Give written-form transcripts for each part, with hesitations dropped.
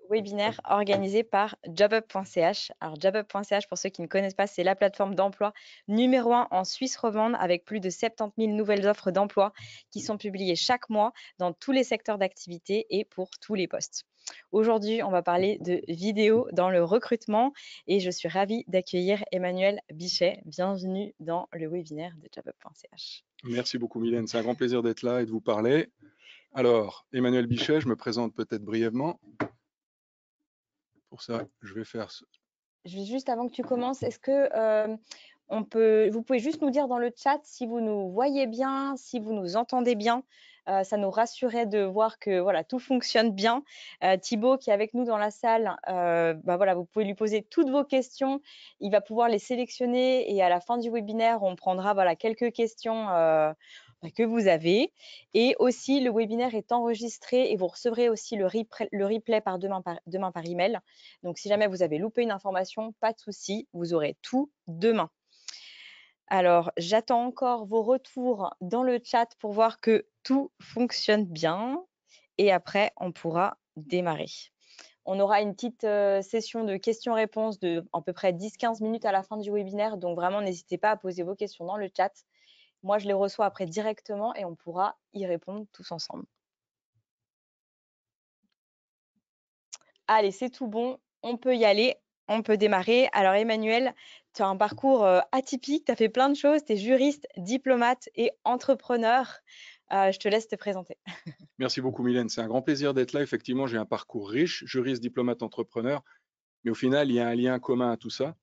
webinaire organisé par jobup.ch. Alors, jobup.ch, pour ceux qui ne connaissent pas, c'est la plateforme d'emploi numéro 1 en Suisse romande avec plus de 70 000 nouvelles offres d'emploi qui sont publiées chaque mois dans tous les secteurs d'activité et pour tous les postes. Aujourd'hui, on va parler de vidéo dans le recrutement et je suis ravie d'accueillir Emmanuel Bichet. Bienvenue dans le webinaire de jobup.ch. Merci beaucoup Mylène, c'est un grand plaisir d'être là et de vous parler. Alors, Emmanuel Bichet, je me présente peut-être brièvement. Pour ça, je vais faire... Juste avant que tu commences, est-ce que vous pouvez juste nous dire dans le chat si vous nous voyez bien, si vous nous entendez bien. Ça nous rassurait de voir que voilà, tout fonctionne bien. Thibaut, qui est avec nous dans la salle, voilà, vous pouvez lui poser toutes vos questions. Il va pouvoir les sélectionner et à la fin du webinaire, on prendra voilà, quelques questions que vous avez. Et aussi, le webinaire est enregistré et vous recevrez aussi le replay demain par email. Donc, si jamais vous avez loupé une information, pas de souci, vous aurez tout demain. Alors, j'attends encore vos retours dans le chat pour voir que tout fonctionne bien. Et après, on pourra démarrer. On aura une petite session de questions-réponses de à peu près 10-15 minutes à la fin du webinaire. Donc, vraiment, n'hésitez pas à poser vos questions dans le chat. Moi, je les reçois après directement et on pourra y répondre tous ensemble. Allez, c'est tout bon. On peut y aller. On peut démarrer. Alors, Emmanuel, tu as un parcours atypique. Tu as fait plein de choses. Tu es juriste, diplomate et entrepreneur. Je te laisse te présenter. Merci beaucoup Mylène, c'est un grand plaisir d'être là. Effectivement, j'ai un parcours riche, juriste, diplomate, entrepreneur. Mais au final, il y a un lien commun à tout ça.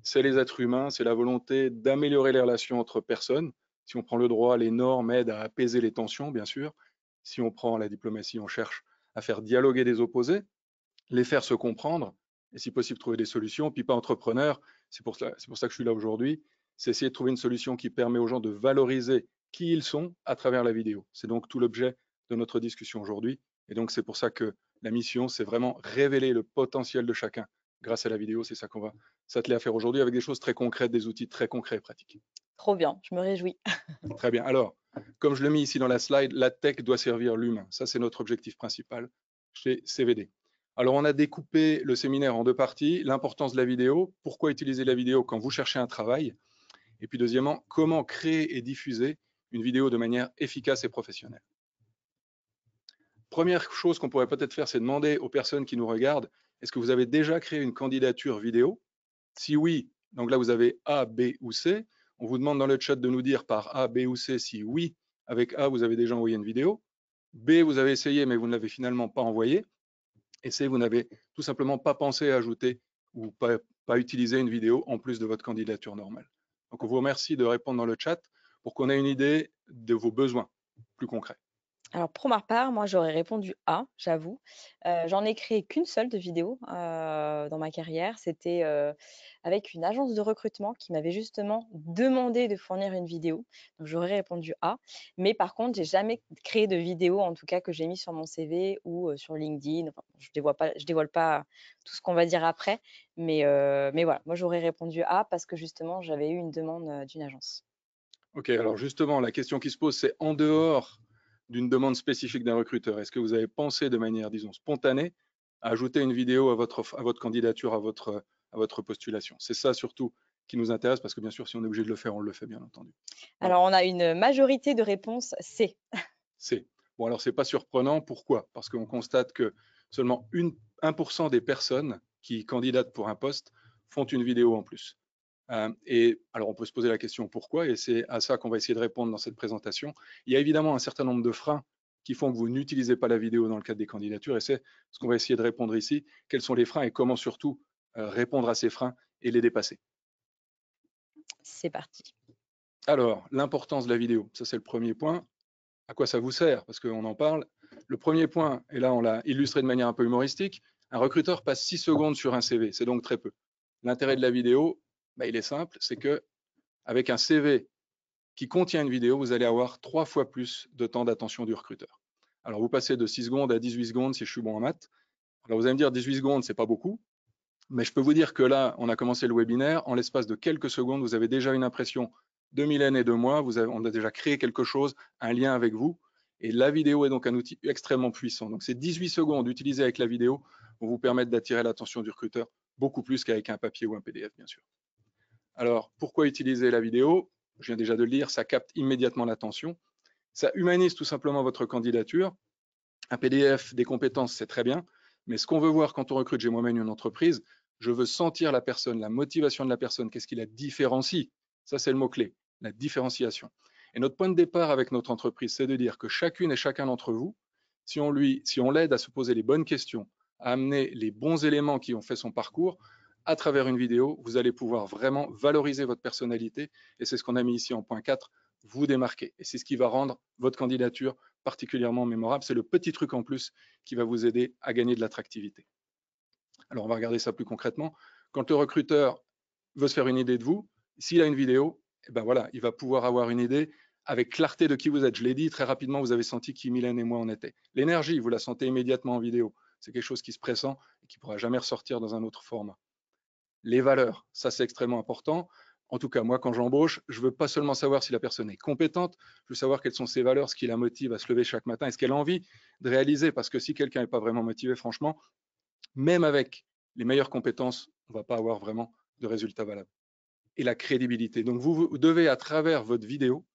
C'est les êtres humains, c'est la volonté d'améliorer les relations entre personnes. Si on prend le droit, les normes aident à apaiser les tensions, bien sûr. Si on prend la diplomatie, on cherche à faire dialoguer des opposés, les faire se comprendre et si possible trouver des solutions. Puis pas entrepreneur, c'est pour ça que je suis là aujourd'hui, c'est essayer de trouver une solution qui permet aux gens de valoriser qui ils sont à travers la vidéo. C'est donc tout l'objet de notre discussion aujourd'hui. Et donc c'est pour ça que la mission, c'est vraiment révéler le potentiel de chacun grâce à la vidéo. C'est ça qu'on va s'atteler à faire aujourd'hui avec des choses très concrètes, des outils très concrets et pratiques. Trop bien, je me réjouis. Très bien. Alors, comme je l'ai mis ici dans la slide, la tech doit servir l'humain. Ça, c'est notre objectif principal chez CVD. Alors, on a découpé le séminaire en deux parties. L'importance de la vidéo, pourquoi utiliser la vidéo quand vous cherchez un travail. Et puis, deuxièmement, comment créer et diffuser une vidéo de manière efficace et professionnelle. Première chose qu'on pourrait peut-être faire, c'est demander aux personnes qui nous regardent, est-ce que vous avez déjà créé une candidature vidéo? Si oui, donc là, vous avez A, B ou C. On vous demande dans le chat de nous dire par A, B ou C si oui, avec A, vous avez déjà envoyé une vidéo. B, vous avez essayé, mais vous ne l'avez finalement pas envoyé. Et C, vous n'avez tout simplement pas pensé à ajouter ou pas utiliser une vidéo en plus de votre candidature normale. Donc, on vous remercie de répondre dans le chat pour qu'on ait une idée de vos besoins plus concrets. Alors, pour ma part, moi, j'aurais répondu A, j'avoue. J'en ai créé qu'une seule de vidéo dans ma carrière. C'était avec une agence de recrutement qui m'avait justement demandé de fournir une vidéo. Donc, j'aurais répondu A. Mais par contre, j'ai jamais créé de vidéo, en tout cas, que j'ai mis sur mon CV ou sur LinkedIn. Enfin, je dévoile pas tout ce qu'on va dire après. Mais voilà, moi, j'aurais répondu A parce que justement, j'avais eu une demande d'une agence. Ok, alors justement, la question qui se pose, c'est en dehors d'une demande spécifique d'un recruteur, est-ce que vous avez pensé de manière, disons, spontanée à ajouter une vidéo à votre candidature, à votre postulation? C'est ça surtout qui nous intéresse parce que bien sûr, si on est obligé de le faire, on le fait bien entendu. Voilà, Alors, on a une majorité de réponses C. c'est. Bon, alors c'est pas surprenant. Pourquoi? Parce qu'on constate que seulement 1% des personnes qui candidatent pour un poste font une vidéo en plus. Et alors, on peut se poser la question pourquoi, et c'est à ça qu'on va essayer de répondre dans cette présentation. Il y a évidemment un certain nombre de freins qui font que vous n'utilisez pas la vidéo dans le cadre des candidatures, et c'est ce qu'on va essayer de répondre ici. Quels sont les freins et comment surtout répondre à ces freins et les dépasser? C'est parti. Alors, l'importance de la vidéo, ça c'est le premier point. À quoi ça vous sert? Parce qu'on en parle. Le premier point, et là on l'a illustré de manière un peu humoristique, un recruteur passe 6 secondes sur un CV, c'est donc très peu. L'intérêt de la vidéo, il est simple, c'est que avec un CV qui contient une vidéo, vous allez avoir 3 fois plus de temps d'attention du recruteur. Alors, vous passez de 6 secondes à 18 secondes si je suis bon en maths. Alors, vous allez me dire 18 secondes, c'est pas beaucoup, mais je peux vous dire que là, on a commencé le webinaire. En l'espace de quelques secondes, vous avez déjà une impression de Mylène et de moi. On a déjà créé quelque chose, un lien avec vous. Et la vidéo est donc un outil extrêmement puissant. Donc ces 18 secondes utilisées avec la vidéo vont vous permettre d'attirer l'attention du recruteur beaucoup plus qu'avec un papier ou un PDF, bien sûr. Alors, pourquoi utiliser la vidéo? Je viens déjà de le dire, ça capte immédiatement l'attention. Ça humanise tout simplement votre candidature. Un PDF, des compétences, c'est très bien. Mais ce qu'on veut voir quand on recrute, j'ai moi-même une entreprise, je veux sentir la personne, la motivation de la personne, qu'est-ce qui la différencie. Ça, c'est le mot-clé, la différenciation. Et notre point de départ avec notre entreprise, c'est de dire que chacune et chacun d'entre vous, si on l'aide à se poser les bonnes questions, à amener les bons éléments qui ont fait son parcours, à travers une vidéo, vous allez pouvoir vraiment valoriser votre personnalité. Et c'est ce qu'on a mis ici en point 4, vous démarquer. Et c'est ce qui va rendre votre candidature particulièrement mémorable. C'est le petit truc en plus qui va vous aider à gagner de l'attractivité. Alors, on va regarder ça plus concrètement. Quand le recruteur veut se faire une idée de vous, s'il a une vidéo, eh ben voilà, il va pouvoir avoir une idée avec clarté de qui vous êtes. Je l'ai dit, très rapidement, vous avez senti qui Mylène et moi on était. L'énergie, vous la sentez immédiatement en vidéo. C'est quelque chose qui se pressent et qui ne pourra jamais ressortir dans un autre format. Les valeurs, ça c'est extrêmement important. En tout cas, moi, quand j'embauche, je ne veux pas seulement savoir si la personne est compétente, je veux savoir quelles sont ses valeurs, ce qui la motive à se lever chaque matin et ce qu'elle a envie de réaliser. Parce que si quelqu'un n'est pas vraiment motivé, franchement, même avec les meilleures compétences, on ne va pas avoir vraiment de résultats valables. Et la crédibilité. Donc, vous devez, à travers votre vidéo,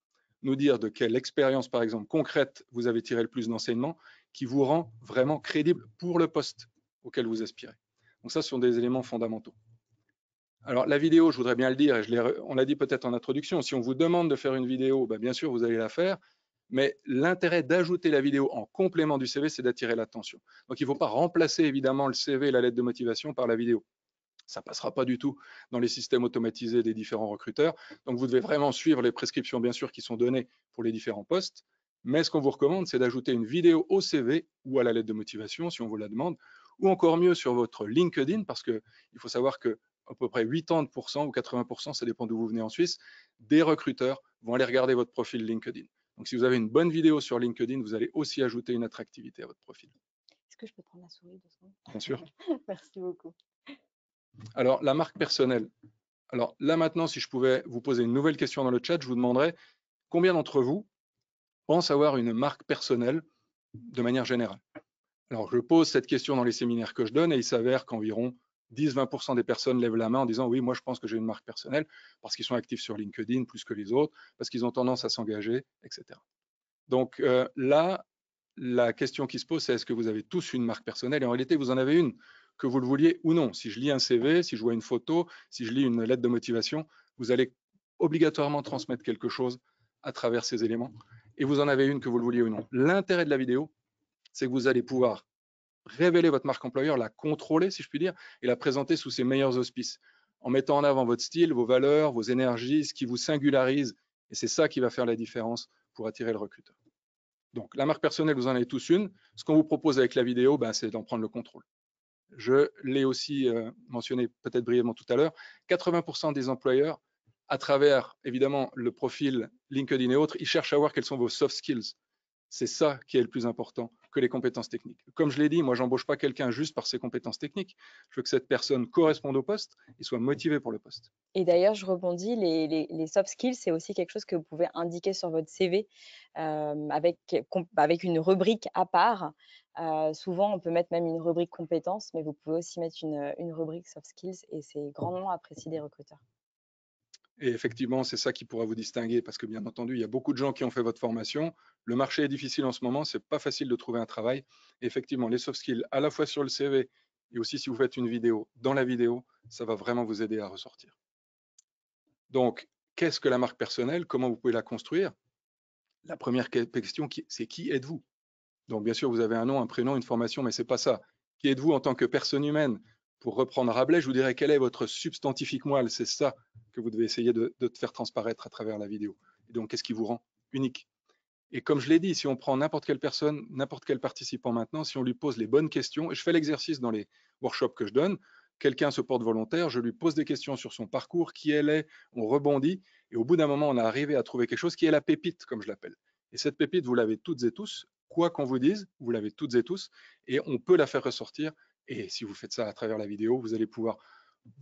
nous dire de quelle expérience, par exemple, concrète, vous avez tiré le plus d'enseignements qui vous rend vraiment crédible pour le poste auquel vous aspirez. Donc, ça, ce sont des éléments fondamentaux. Alors, la vidéo, je voudrais bien le dire, et on l'a dit peut-être en introduction, si on vous demande de faire une vidéo, bien sûr, vous allez la faire, mais l'intérêt d'ajouter la vidéo en complément du CV, c'est d'attirer l'attention. Donc, il ne faut pas remplacer évidemment le CV et la lettre de motivation par la vidéo. Ça ne passera pas du tout dans les systèmes automatisés des différents recruteurs. Donc, vous devez vraiment suivre les prescriptions, bien sûr, qui sont données pour les différents postes. Mais ce qu'on vous recommande, c'est d'ajouter une vidéo au CV ou à la lettre de motivation, si on vous la demande, ou encore mieux sur votre LinkedIn, parce qu'il faut savoir que à peu près 80% ou 80%, ça dépend d'où vous venez en Suisse, des recruteurs vont aller regarder votre profil LinkedIn. Donc, si vous avez une bonne vidéo sur LinkedIn, vous allez aussi ajouter une attractivité à votre profil. Est-ce que je peux prendre la souris 2 secondes? Bien sûr. Merci beaucoup. Alors, la marque personnelle. Alors là maintenant, si je pouvais vous poser une nouvelle question dans le chat, je vous demanderais combien d'entre vous pensent avoir une marque personnelle de manière générale. Alors je pose cette question dans les séminaires que je donne et il s'avère qu'environ 10-20% des personnes lèvent la main en disant oui, moi je pense que j'ai une marque personnelle parce qu'ils sont actifs sur LinkedIn plus que les autres, parce qu'ils ont tendance à s'engager, etc. Donc là, la question qui se pose, c'est est-ce que vous avez tous une marque personnelle? Et en réalité, vous en avez une, que vous le vouliez ou non. Si je lis un CV, si je vois une photo, si je lis une lettre de motivation, vous allez obligatoirement transmettre quelque chose à travers ces éléments. Et vous en avez une, que vous le vouliez ou non. L'intérêt de la vidéo, c'est que vous allez pouvoir révéler votre marque employeur, la contrôler, si je puis dire, et la présenter sous ses meilleurs auspices, en mettant en avant votre style, vos valeurs, vos énergies, ce qui vous singularise. Et c'est ça qui va faire la différence pour attirer le recruteur. Donc, la marque personnelle, vous en avez tous une. Ce qu'on vous propose avec la vidéo, c'est d'en prendre le contrôle. Je l'ai aussi mentionné peut-être brièvement tout à l'heure, 80% des employeurs, à travers évidemment le profil LinkedIn et autres, ils cherchent à voir quels sont vos soft skills. C'est ça qui est le plus important que les compétences techniques. Comme je l'ai dit, moi, j'embauche pas quelqu'un juste par ses compétences techniques. Je veux que cette personne corresponde au poste et soit motivée pour le poste. Et d'ailleurs, je rebondis, les soft skills, c'est aussi quelque chose que vous pouvez indiquer sur votre CV avec une rubrique à part. Souvent, on peut mettre même une rubrique compétences, mais vous pouvez aussi mettre une rubrique soft skills et c'est grandement apprécié des recruteurs. Et effectivement, c'est ça qui pourra vous distinguer parce que bien entendu, il y a beaucoup de gens qui ont fait votre formation. Le marché est difficile en ce moment, c'est pas facile de trouver un travail. Et effectivement, les soft skills, à la fois sur le CV et aussi si vous faites une vidéo, dans la vidéo, ça va vraiment vous aider à ressortir. Donc, qu'est-ce que la marque personnelle? Comment vous pouvez la construire? La première question, c'est qui êtes-vous? Donc, bien sûr, vous avez un nom, un prénom, une formation, mais c'est pas ça. Qui êtes-vous en tant que personne humaine? Pour reprendre Rabelais, je vous dirais quel est votre substantifique moelle. C'est ça que vous devez essayer de faire transparaître à travers la vidéo. Et donc, qu'est-ce qui vous rend unique? Et comme je l'ai dit, si on prend n'importe quelle personne, n'importe quel participant maintenant, si on lui pose les bonnes questions, et je fais l'exercice dans les workshops que je donne, quelqu'un se porte volontaire, je lui pose des questions sur son parcours, qui elle est, on rebondit, et au bout d'un moment, on a arrivé à trouver quelque chose qui est la pépite, comme je l'appelle. Et cette pépite, vous l'avez toutes et tous, quoi qu'on vous dise, vous l'avez toutes et tous, et on peut la faire ressortir. Et si vous faites ça à travers la vidéo, vous allez pouvoir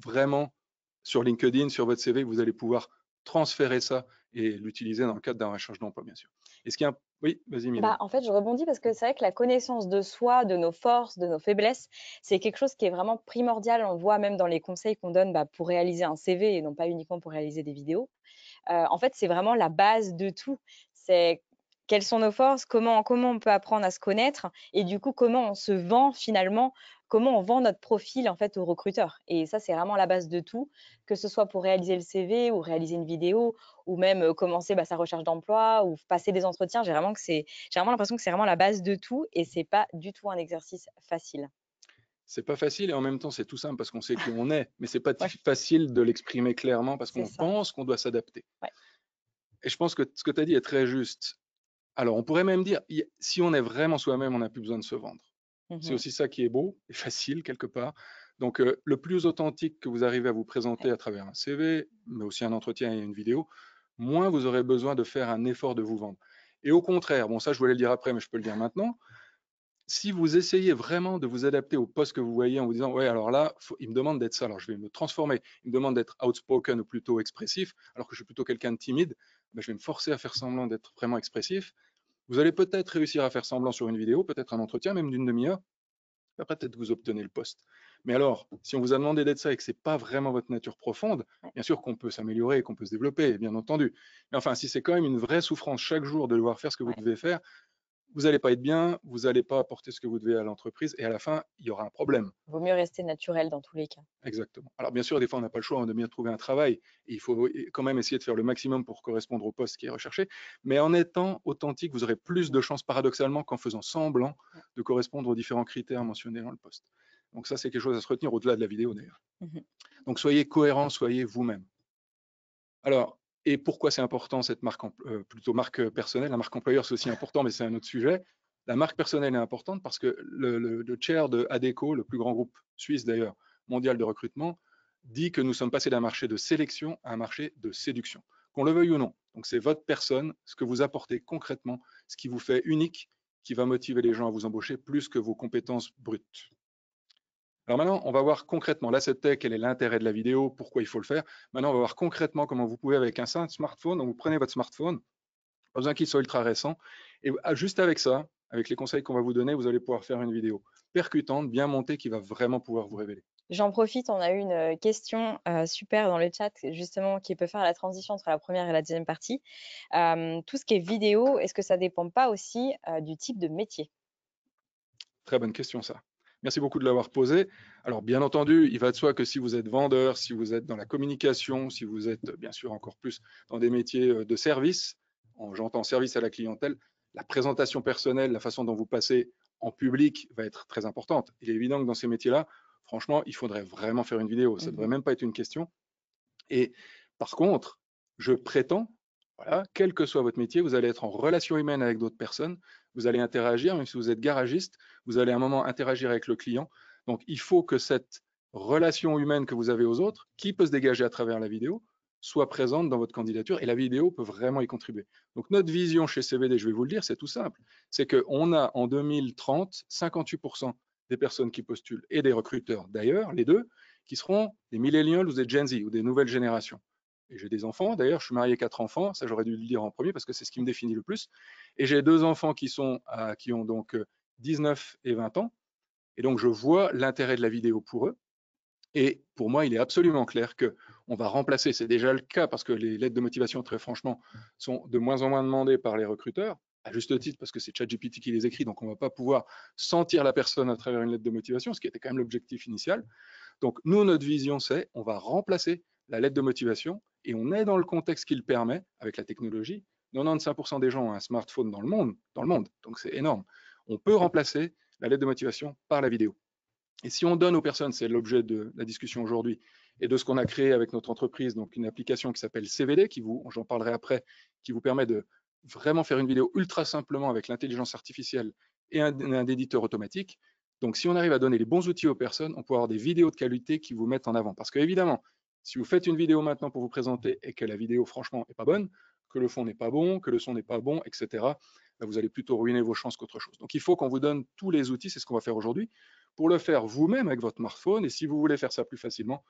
vraiment, sur LinkedIn, sur votre CV, vous allez pouvoir transférer ça et l'utiliser dans le cadre d'un recherche d'emploi, bien sûr. Et ce qui est Oui, vas-y Bah, Mylène. en fait, je rebondis parce que c'est vrai que la connaissance de soi, de nos forces, de nos faiblesses, c'est quelque chose qui est vraiment primordial. On le voit même dans les conseils qu'on donne, bah, pour réaliser un CV et non pas uniquement pour réaliser des vidéos. En fait, c'est vraiment la base de tout. C'est quelles sont nos forces, comment on peut apprendre à se connaître et du coup, comment on se vend finalement, comment on vend notre profil, en fait, aux recruteurs et ça, c'est vraiment la base de tout, que ce soit pour réaliser le CV ou réaliser une vidéo ou même, commencer, bah, sa recherche d'emploi ou passer des entretiens. J'ai vraiment l'impression que c'est vraiment la base de tout et c'est pas du tout un exercice facile. C'est pas facile et en même temps c'est tout simple parce qu'on sait qui on est, mais c'est pas Ouais, facile de l'exprimer clairement parce c'est qu'on ça. pense qu'on doit s'adapter. Ouais. Et je pense que ce que tu as dit est très juste. Alors on pourrait même dire, si on est vraiment soi-même, on n'a plus besoin de se vendre. C'est Mmh. aussi ça qui est beau et facile quelque part. Donc le plus authentique que vous arrivez à vous présenter Ouais. à travers un CV, mais aussi un entretien et une vidéo, moins vous aurez besoin de faire un effort de vous vendre. Et au contraire, bon ça je voulais le dire après, mais je peux le dire maintenant, si vous essayez vraiment de vous adapter au poste que vous voyez en vous disant, ouais, alors là, il me demande d'être ça, alors je vais me transformer, il me demande d'être outspoken ou plutôt expressif, alors que je suis plutôt quelqu'un de timide, ben, je vais me forcer à faire semblant d'être vraiment expressif. Vous allez peut-être réussir à faire semblant sur une vidéo, peut-être un entretien, même d'une demi-heure, après peut-être vous obtenez le poste. Mais alors, si on vous a demandé d'être ça et que ce n'est pas vraiment votre nature profonde, bien sûr qu'on peut s'améliorer et qu'on peut se développer, bien entendu. Mais enfin, si c'est quand même une vraie souffrance chaque jour de devoir faire ce que vous Ouais. devez faire, vous n'allez pas être bien, vous n'allez pas apporter ce que vous devez à l'entreprise, et à la fin, il y aura un problème. Vaut mieux rester naturel dans tous les cas. Exactement. Alors bien sûr, des fois, on n'a pas le choix, on doit bien trouver un travail, et il faut quand même essayer de faire le maximum pour correspondre au poste qui est recherché, mais en étant authentique, vous aurez plus de chances paradoxalement qu'en faisant semblant Ouais. de correspondre aux différents critères mentionnés dans le poste. Donc ça, c'est quelque chose à se retenir au-delà de la vidéo d'ailleurs. Mmh. Donc soyez cohérent, soyez vous-même. Alors, et pourquoi c'est important cette marque, plutôt marque personnelle? La marque employeur, c'est aussi important, mais c'est un autre sujet. La marque personnelle est importante parce que le chair de ADECO, le plus grand groupe suisse d'ailleurs, mondial de recrutement, dit que nous sommes passés d'un marché de sélection à un marché de séduction, qu'on le veuille ou non. Donc c'est votre personne, ce que vous apportez concrètement, ce qui vous fait unique, qui va motiver les gens à vous embaucher plus que vos compétences brutes. Alors maintenant, on va voir concrètement, là c'était quel est l'intérêt de la vidéo, pourquoi il faut le faire. Maintenant, on va voir concrètement comment vous pouvez avec un simple smartphone, donc vous prenez votre smartphone, pas besoin qu'il soit ultra récent, et juste avec ça, avec les conseils qu'on va vous donner, vous allez pouvoir faire une vidéo percutante, bien montée, qui va vraiment pouvoir vous révéler. J'en profite, on a eu une, question, super dans le chat justement qui peut faire la transition entre la première et la deuxième partie. Tout ce qui est vidéo, est-ce que ça dépend pas aussi, du type de métier? Très bonne question ça. Merci beaucoup de l'avoir posé. Alors bien entendu, il va de soi que si vous êtes vendeur, si vous êtes dans la communication, si vous êtes bien sûr encore plus dans des métiers de service, j'entends service à la clientèle, la présentation personnelle, la façon dont vous passez en public va être très importante. Il est évident que dans ces métiers-là, franchement, il faudrait vraiment faire une vidéo. Ça ne devrait Mmh. même pas être une question. Et par contre, je prétends, voilà, quel que soit votre métier, vous allez être en relation humaine avec d'autres personnes, vous allez interagir, même si vous êtes garagiste, vous allez à un moment interagir avec le client. Donc, il faut que cette relation humaine que vous avez aux autres, qui peut se dégager à travers la vidéo, soit présente dans votre candidature et la vidéo peut vraiment y contribuer. Donc, notre vision chez CVD, je vais vous le dire, c'est tout simple. C'est qu'on a en 2030 58% des personnes qui postulent et des recruteurs d'ailleurs, les deux, qui seront des millennials ou des Gen Z ou des nouvelles générations. Et j'ai des enfants, d'ailleurs, je suis marié 4 enfants, ça j'aurais dû le dire en premier parce que c'est ce qui me définit le plus. Et j'ai 2 enfants qui ont donc 19 et 20 ans. Et donc je vois l'intérêt de la vidéo pour eux. Et pour moi, il est absolument clair que on va remplacer, c'est déjà le cas parce que les lettres de motivation, très franchement, sont de moins en moins demandées par les recruteurs, à juste titre parce que c'est ChatGPT qui les écrit, donc on ne va pas pouvoir sentir la personne à travers une lettre de motivation, ce qui était quand même l'objectif initial. Donc, nous, notre vision, c'est on va remplacer la lettre de motivation et on est dans le contexte qui le permet avec la technologie. 95% des gens ont un smartphone dans le monde, donc c'est énorme. On peut remplacer la lettre de motivation par la vidéo. Et si on donne aux personnes, c'est l'objet de la discussion aujourd'hui et de ce qu'on a créé avec notre entreprise, donc une application qui s'appelle CVD, j'en parlerai après, qui vous permet de vraiment faire une vidéo ultra simplement avec l'intelligence artificielle et un éditeur automatique. Donc, si on arrive à donner les bons outils aux personnes, on peut avoir des vidéos de qualité qui vous mettent en avant. Parce que, évidemment, si vous faites une vidéo maintenant pour vous présenter et que la vidéo, franchement, n'est pas bonne, que le fond n'est pas bon, que le son n'est pas bon, etc., ben, vous allez plutôt ruiner vos chances qu'autre chose. Donc, il faut qu'on vous donne tous les outils, c'est ce qu'on va faire aujourd'hui, pour le faire vous-même avec votre smartphone. Et si vous voulez faire ça plus facilement,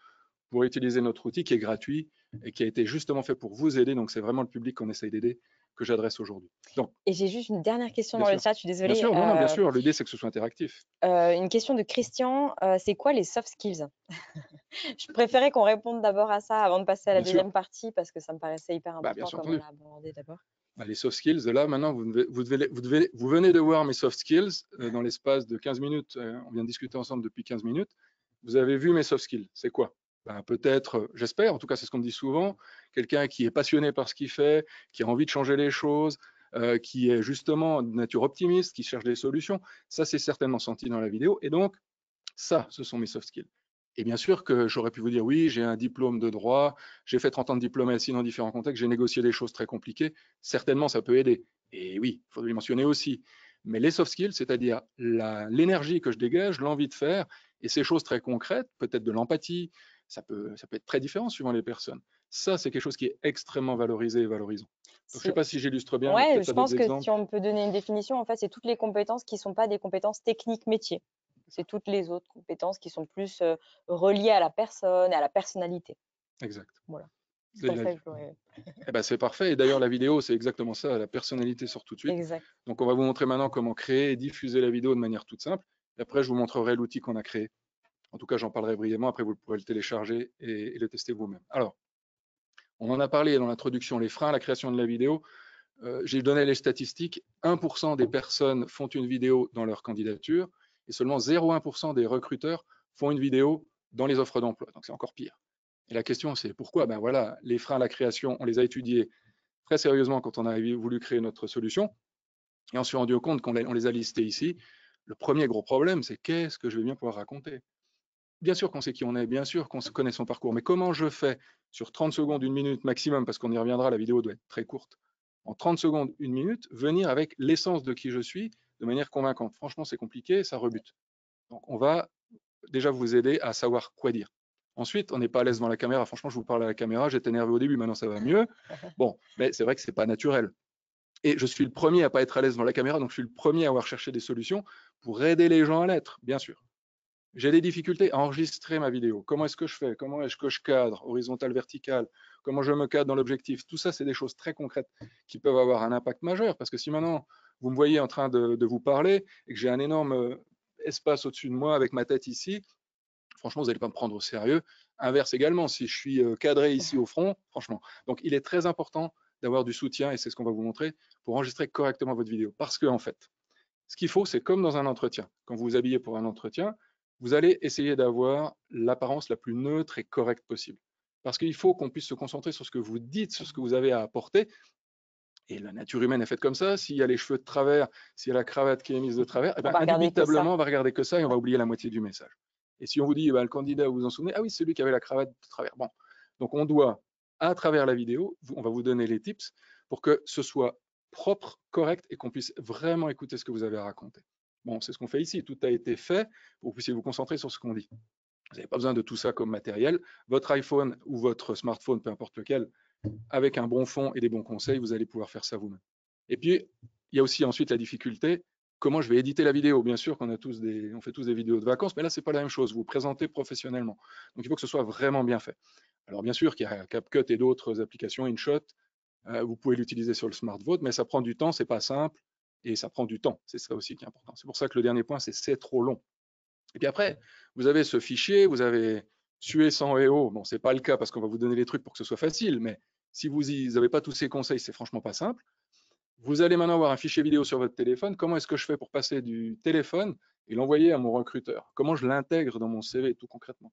vous pourrez utiliser notre outil qui est gratuit et qui a été justement fait pour vous aider. Donc, c'est vraiment le public qu'on essaye d'aider que j'adresse aujourd'hui. Donc, Et j'ai juste une dernière question bien dans le sûr, chat, je suis bien désolée. sûr, non, non, bien sûr, l'idée c'est que ce soit interactif. Une question de Christian, c'est quoi les soft skills? Je préférais qu'on réponde d'abord à ça avant de passer à la Bien sûr, deuxième partie parce que ça me paraissait hyper bah, bien important sûr comme on entendu. l'a abordé d'abord. Bah, les soft skills, là maintenant, vous venez de voir mes soft skills dans l'espace de 15 minutes. On vient de discuter ensemble depuis 15 minutes. Vous avez vu mes soft skills. C'est quoi? Ben, peut-être, j'espère, en tout cas c'est ce qu'on me dit souvent, quelqu'un qui est passionné par ce qu'il fait, qui a envie de changer les choses, qui est justement de nature optimiste, qui cherche des solutions. Ça, c'est certainement senti dans la vidéo. Et donc, ça, ce sont mes soft skills. Et bien sûr que j'aurais pu vous dire, oui, j'ai un diplôme de droit, j'ai fait 30 ans de diplomatie dans différents contextes, j'ai négocié des choses très compliquées. Certainement, ça peut aider. Et oui, il faut le mentionner aussi. Mais les soft skills, c'est-à-dire l'énergie que je dégage, l'envie de faire, et ces choses très concrètes, peut-être de l'empathie, ça peut être très différent suivant les personnes. Ça, c'est quelque chose qui est extrêmement valorisé et valorisant. Donc, je ne sais Si pas si j'illustre bien, mais Ouais, peut-être je tu as pense d'autres que exemples. si on peut donner une définition, en fait, c'est toutes les compétences qui ne sont pas des compétences techniques métiers. C'est toutes les autres compétences qui sont plus, reliées à la personne et à la personnalité. Exact. Voilà. C'est Vous comme avez ça dit. que je l'aurais Eh ben, c'est parfait. Et d'ailleurs, la vidéo, c'est exactement ça. La personnalité sort tout de suite. exact. Donc, on va vous montrer maintenant comment créer et diffuser la vidéo de manière toute simple. Et après, je vous montrerai l'outil qu'on a créé. En tout cas, j'en parlerai brièvement. Après, vous pourrez le télécharger et le tester vous-même. Alors, on en a parlé dans l'introduction, les freins à la création de la vidéo. J'ai donné les statistiques. 1% des personnes font une vidéo dans leur candidature et seulement 0,1% des recruteurs font une vidéo dans les offres d'emploi. Donc, c'est encore pire. Et la question, c'est pourquoi? Ben voilà, les freins à la création, on les a étudiés très sérieusement quand on a voulu créer notre solution. Et on s'est rendu compte qu'on les a listés ici. Le premier gros problème, c'est qu'est-ce que je vais bien pouvoir raconter? Bien sûr qu'on sait qui on est, bien sûr qu'on connaît son parcours, mais comment je fais sur 30 secondes, une minute maximum, parce qu'on y reviendra, la vidéo doit être très courte, en 30 secondes, une minute, venir avec l'essence de qui je suis de manière convaincante. Franchement, c'est compliqué, ça rebute. Donc, on va déjà vous aider à savoir quoi dire. Ensuite, on n'est pas à l'aise devant la caméra. Franchement, je vous parle à la caméra, j'étais énervé au début, maintenant ça va mieux. Bon, mais c'est vrai que c'est pas naturel. Et je suis le premier à pas être à l'aise devant la caméra, donc je suis le premier à avoir cherché des solutions pour aider les gens à l'être, bien sûr. J'ai des difficultés à enregistrer ma vidéo. Comment est-ce que je fais? Comment est-ce que je cadre? Horizontal, vertical? Comment je me cadre dans l'objectif? Tout ça, c'est des choses très concrètes qui peuvent avoir un impact majeur. Parce que si maintenant, vous me voyez en train de vous parler et que j'ai un énorme espace au-dessus de moi avec ma tête ici, franchement, vous n'allez pas me prendre au sérieux. Inverse également, si je suis cadré ici au front, franchement. Donc, il est très important d'avoir du soutien, et c'est ce qu'on va vous montrer, pour enregistrer correctement votre vidéo. Parce que, en fait, ce qu'il faut, c'est comme dans un entretien. Quand vous vous habillez pour un entretien, vous allez essayer d'avoir l'apparence la plus neutre et correcte possible. Parce qu'il faut qu'on puisse se concentrer sur ce que vous dites, sur ce que vous avez à apporter. Et la nature humaine est faite comme ça. S'il y a les cheveux de travers, s'il y a la cravate qui est mise de travers, eh On ben, va regarder que ça. indubitablement, on va regarder que ça et on va oublier la moitié du message. Et si on vous dit, eh ben, le candidat, vous vous en souvenez, ah oui, c'est celui qui avait la cravate de travers. Bon, donc on doit, à travers la vidéo, on va vous donner les tips pour que ce soit propre, correct et qu'on puisse vraiment écouter ce que vous avez à raconter. Bon, c'est ce qu'on fait ici. Tout a été fait pour que vous puissiez vous concentrer sur ce qu'on dit. Vous n'avez pas besoin de tout ça comme matériel. Votre iPhone ou votre smartphone, peu importe lequel, avec un bon fond et des bons conseils, vous allez pouvoir faire ça vous-même. Et puis, il y a aussi ensuite la difficulté, comment je vais éditer la vidéo. Bien sûr qu'on on fait tous des vidéos de vacances, mais là, c'est pas la même chose. Vous vous présentez professionnellement. Donc, il faut que ce soit vraiment bien fait. Alors, bien sûr qu'il y a CapCut et d'autres applications, InShot, vous pouvez l'utiliser sur le smartphone, mais ça prend du temps, c'est pas simple, et ça prend du temps. C'est ça aussi qui est important. C'est pour ça que le dernier point, c'est trop long. Et puis après, vous avez ce fichier, vous avez sué 100 EO. Bon, c'est pas le cas parce qu'on va vous donner les trucs pour que ce soit facile, mais si vous n'avez pas tous ces conseils, c'est franchement pas simple. Vous allez maintenant avoir un fichier vidéo sur votre téléphone. Comment est-ce que je fais pour passer du téléphone et l'envoyer à mon recruteur? Comment je l'intègre dans mon CV tout concrètement?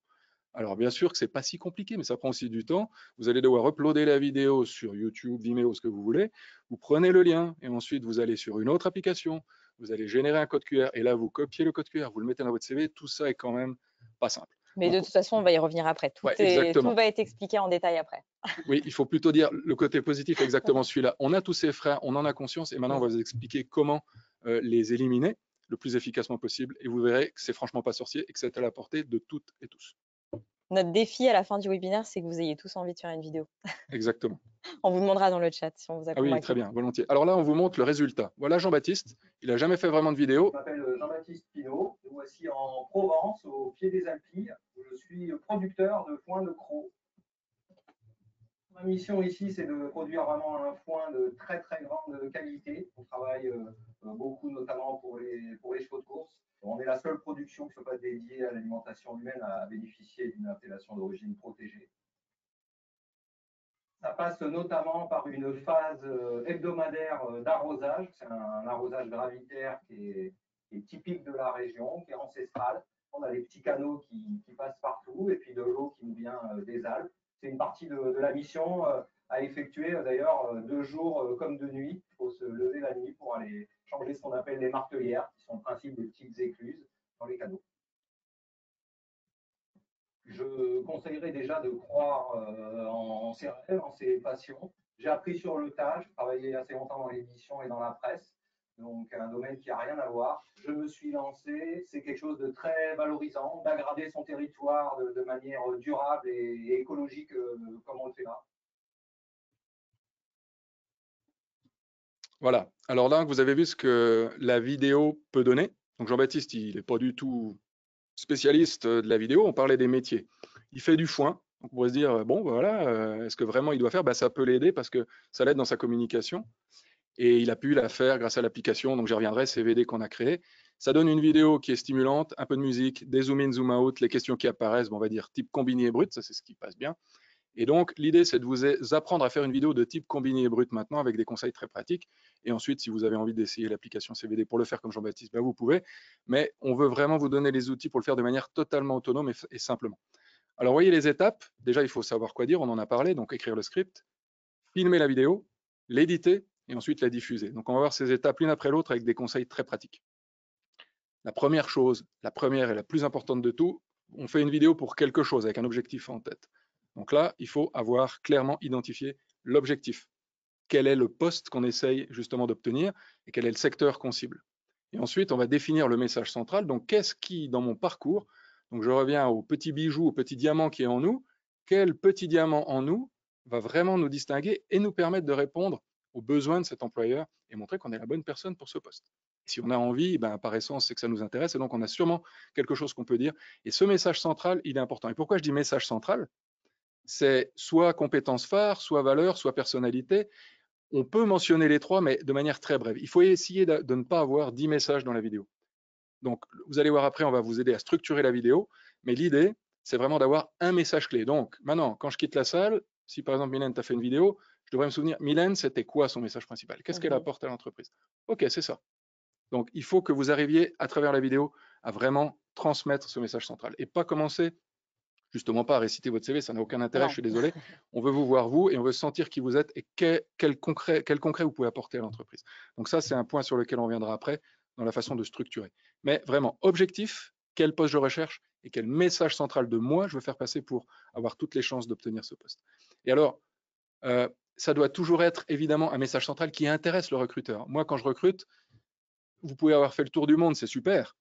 Alors bien sûr que c'est pas si compliqué, mais ça prend aussi du temps. Vous allez devoir uploader la vidéo sur YouTube, Vimeo, ce que vous voulez. Vous prenez le lien et ensuite vous allez sur une autre application. Vous allez générer un code QR et là vous copiez le code QR, vous le mettez dans votre CV. Tout ça est quand même pas simple. Mais de Donc, toute façon, on va y revenir après. ouais, Tout exactement. va être expliqué en détail après. Oui, il faut plutôt dire le côté positif, exactement celui-là. On a tous ces freins, on en a conscience et maintenant on va vous expliquer comment les éliminer le plus efficacement possible et vous verrez que c'est franchement pas sorcier et que c'est à la portée de toutes et tous. Notre défi à la fin du webinaire, c'est que vous ayez tous envie de faire une vidéo. Exactement. On vous demandera dans le chat si on vous a Ah oui, très convaincu. bien, volontiers. Alors là, on vous montre le résultat. Voilà Jean-Baptiste, il n'a jamais fait vraiment de vidéo. Je m'appelle Jean-Baptiste Pinault, nous voici en Provence, au pied des Alpilles, où je suis producteur de foin de croc. Ma mission ici, c'est de produire vraiment un foin de très très grande qualité. On travaille beaucoup, notamment pour les chevaux de course. On est la seule production qui ne soit pas dédiée à l'alimentation humaine à bénéficier d'une appellation d'origine protégée. Ça passe notamment par une phase hebdomadaire d'arrosage. C'est un arrosage gravitaire qui est typique de la région, qui est ancestral. On a des petits canaux qui passent partout et puis de l'eau qui nous vient des Alpes. C'est une partie de la mission à effectuer d'ailleurs 2 jours comme de nuit. Il faut se lever la nuit pour aller changer ce qu'on appelle les martelières, qui sont en principe des petites écluses dans les canaux. Je conseillerais déjà de croire en ses rêves, en ses passions. J'ai appris sur le tas, j'ai travaillé assez longtemps dans l'édition et dans la presse, donc un domaine qui n'a rien à voir. Je me suis lancé, c'est quelque chose de très valorisant, d'aggraver son territoire de manière durable et écologique comme on le fait là. Voilà. Alors là, vous avez vu ce que la vidéo peut donner. Donc Jean-Baptiste, il n'est pas du tout spécialiste de la vidéo. On parlait des métiers. Il fait du foin. Donc on pourrait se dire, bon, voilà, est-ce que vraiment il doit faire? Ça peut l'aider parce que ça l'aide dans sa communication. Et il a pu la faire grâce à l'application. Donc j'y reviendrai, CVD qu'on a créé. Ça donne une vidéo qui est stimulante, un peu de musique, des zoom in, zoom out, les questions qui apparaissent, on va dire type combiné et brut, ça c'est ce qui passe bien. Et donc, l'idée, c'est de vous apprendre à faire une vidéo de type combiné et brut maintenant avec des conseils très pratiques. Et ensuite, si vous avez envie d'essayer l'application CVD pour le faire comme Jean-Baptiste, vous pouvez. Mais on veut vraiment vous donner les outils pour le faire de manière totalement autonome et simplement. Alors, voyez les étapes. Déjà, il faut savoir quoi dire. On en a parlé. Donc, écrire le script, filmer la vidéo, l'éditer et ensuite la diffuser. Donc, on va voir ces étapes l'une après l'autre avec des conseils très pratiques. La première chose, la première et la plus importante de tout, on fait une vidéo pour quelque chose avec un objectif en tête. Donc là, il faut avoir clairement identifié l'objectif. Quel est le poste qu'on essaye justement d'obtenir et quel est le secteur qu'on cible. Et ensuite, on va définir le message central. Donc, qu'est-ce qui, dans mon parcours, donc je reviens au petit bijou, au petit diamant qui est en nous, quel petit diamant en nous va vraiment nous distinguer et nous permettre de répondre aux besoins de cet employeur et montrer qu'on est la bonne personne pour ce poste. Si on a envie, par essence, c'est que ça nous intéresse et donc on a sûrement quelque chose qu'on peut dire. Et ce message central, il est important. Et pourquoi je dis message central? C'est soit compétence phare, soit valeur, soit personnalité. On peut mentionner les trois, mais de manière très brève. Il faut essayer de ne pas avoir 10 messages dans la vidéo. Donc, vous allez voir après, on va vous aider à structurer la vidéo, mais l'idée, c'est vraiment d'avoir un message clé. Donc, maintenant, quand je quitte la salle, si par exemple Mylène t'a fait une vidéo, je devrais me souvenir, Mylène, c'était quoi son message principal? Qu'est-ce qu'elle apporte à l'entreprise? Ok, c'est ça. Donc, il faut que vous arriviez à travers la vidéo à vraiment transmettre ce message central et pas commencer justement pas à réciter votre CV, ça n'a aucun intérêt, je suis désolé. On veut vous voir vous et on veut sentir qui vous êtes et quel concret vous pouvez apporter à l'entreprise. Donc ça, c'est un point sur lequel on reviendra après dans la façon de structurer. Mais vraiment, objectif, quel poste je recherche et quel message central de moi je veux faire passer pour avoir toutes les chances d'obtenir ce poste. Et alors, ça doit toujours être évidemment un message central qui intéresse le recruteur. Moi, quand je recrute, vous pouvez avoir fait le tour du monde, c'est super.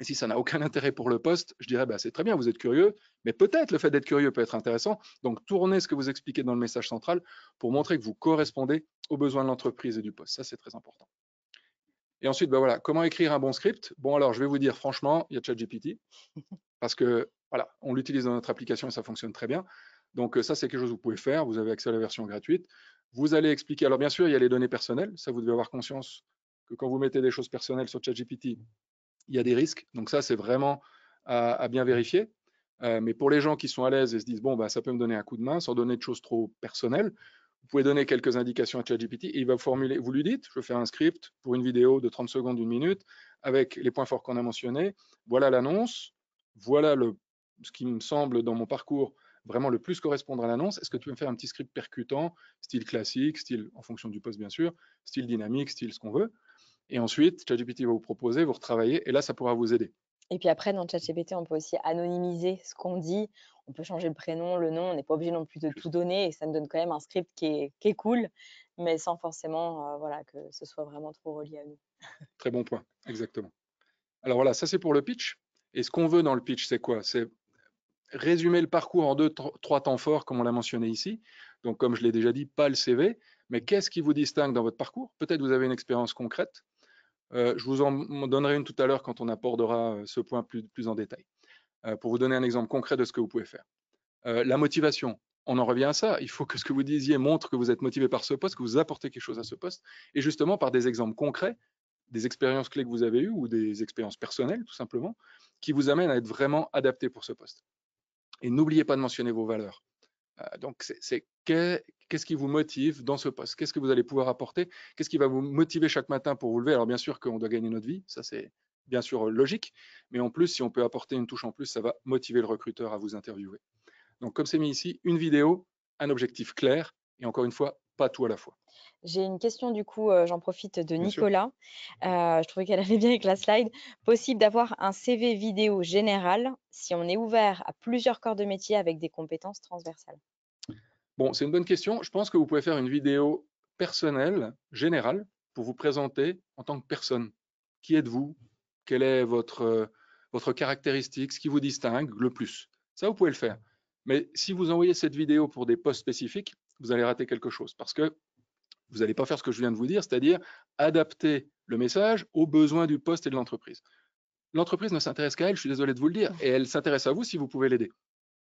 Et si ça n'a aucun intérêt pour le poste, je dirais c'est très bien, vous êtes curieux, mais peut-être le fait d'être curieux peut être intéressant. Donc tournez ce que vous expliquez dans le message central pour montrer que vous correspondez aux besoins de l'entreprise et du poste. Ça, c'est très important. Et ensuite, voilà, comment écrire un bon script? Bon, alors je vais vous dire franchement, il y a ChatGPT parce que voilà, on l'utilise dans notre application et ça fonctionne très bien. Donc ça, c'est quelque chose que vous pouvez faire. Vous avez accès à la version gratuite. Vous allez expliquer. Alors bien sûr, il y a les données personnelles. Ça, vous devez avoir conscience que quand vous mettez des choses personnelles sur ChatGPT, il y a des risques. Donc ça, c'est vraiment à bien vérifier. Mais pour les gens qui sont à l'aise et se disent, ça peut me donner un coup de main sans donner de choses trop personnelles, vous pouvez donner quelques indications à ChatGPT et il va formuler, vous lui dites, je veux faire un script pour une vidéo de 30 secondes, 1 minute, avec les points forts qu'on a mentionnés. Voilà l'annonce, voilà ce qui me semble dans mon parcours vraiment le plus correspondre à l'annonce. Est-ce que tu peux me faire un petit script percutant, style classique, style en fonction du poste bien sûr, style dynamique, style ce qu'on veut. Et ensuite, ChatGPT va vous proposer, vous retravaillez, et là, ça pourra vous aider. Et puis après, dans ChatGPT, on peut aussi anonymiser ce qu'on dit. On peut changer le prénom, le nom. On n'est pas obligé non plus de tout donner. Et ça nous donne quand même un script qui est cool, mais sans forcément que ce soit vraiment trop relié à nous. Très bon point, exactement. Alors voilà, ça c'est pour le pitch. Et ce qu'on veut dans le pitch, c'est quoi? C'est résumer le parcours en 2-3 temps forts, comme on l'a mentionné ici. Donc, comme je l'ai déjà dit, pas le CV, mais qu'est-ce qui vous distingue dans votre parcours? Peut-être vous avez une expérience concrète. Je vous en donnerai une tout à l'heure quand on abordera ce point plus en détail. Pour vous donner un exemple concret de ce que vous pouvez faire. La motivation. on en revient à ça. Il faut que ce que vous disiez montre que vous êtes motivé par ce poste, que vous apportez quelque chose à ce poste, et justement par des exemples concrets, des expériences clés que vous avez eues ou des expériences personnelles, tout simplement, qui vous amènent à être vraiment adapté pour ce poste. Et n'oubliez pas de mentionner vos valeurs. Donc, qu'est-ce qui vous motive dans ce poste? Qu'est-ce que vous allez pouvoir apporter? Qu'est-ce qui va vous motiver chaque matin pour vous lever? Alors, bien sûr qu'on doit gagner notre vie, ça c'est bien sûr logique, mais en plus, si on peut apporter une touche en plus, ça va motiver le recruteur à vous interviewer. Donc, comme c'est mis ici, une vidéo, un objectif clair, et encore une fois, pas tout à la fois. J'ai une question du coup, j'en profite de Bien sûr. Nicolas. Je trouvais qu'elle allait bien avec la slide. Possible d'avoir un CV vidéo général si on est ouvert à plusieurs corps de métier avec des compétences transversales? Bon, c'est une bonne question. Je pense que vous pouvez faire une vidéo personnelle, générale, pour vous présenter en tant que personne. Qui êtes-vous? Quelle est votre caractéristique, ce qui vous distingue le plus? Ça, vous pouvez le faire. Mais si vous envoyez cette vidéo pour des postes spécifiques, vous allez rater quelque chose parce que vous n'allez pas faire ce que je viens de vous dire, c'est-à-dire adapter le message aux besoins du poste et de l'entreprise. L'entreprise ne s'intéresse qu'à elle, je suis désolé de vous le dire, et elle s'intéresse à vous si vous pouvez l'aider.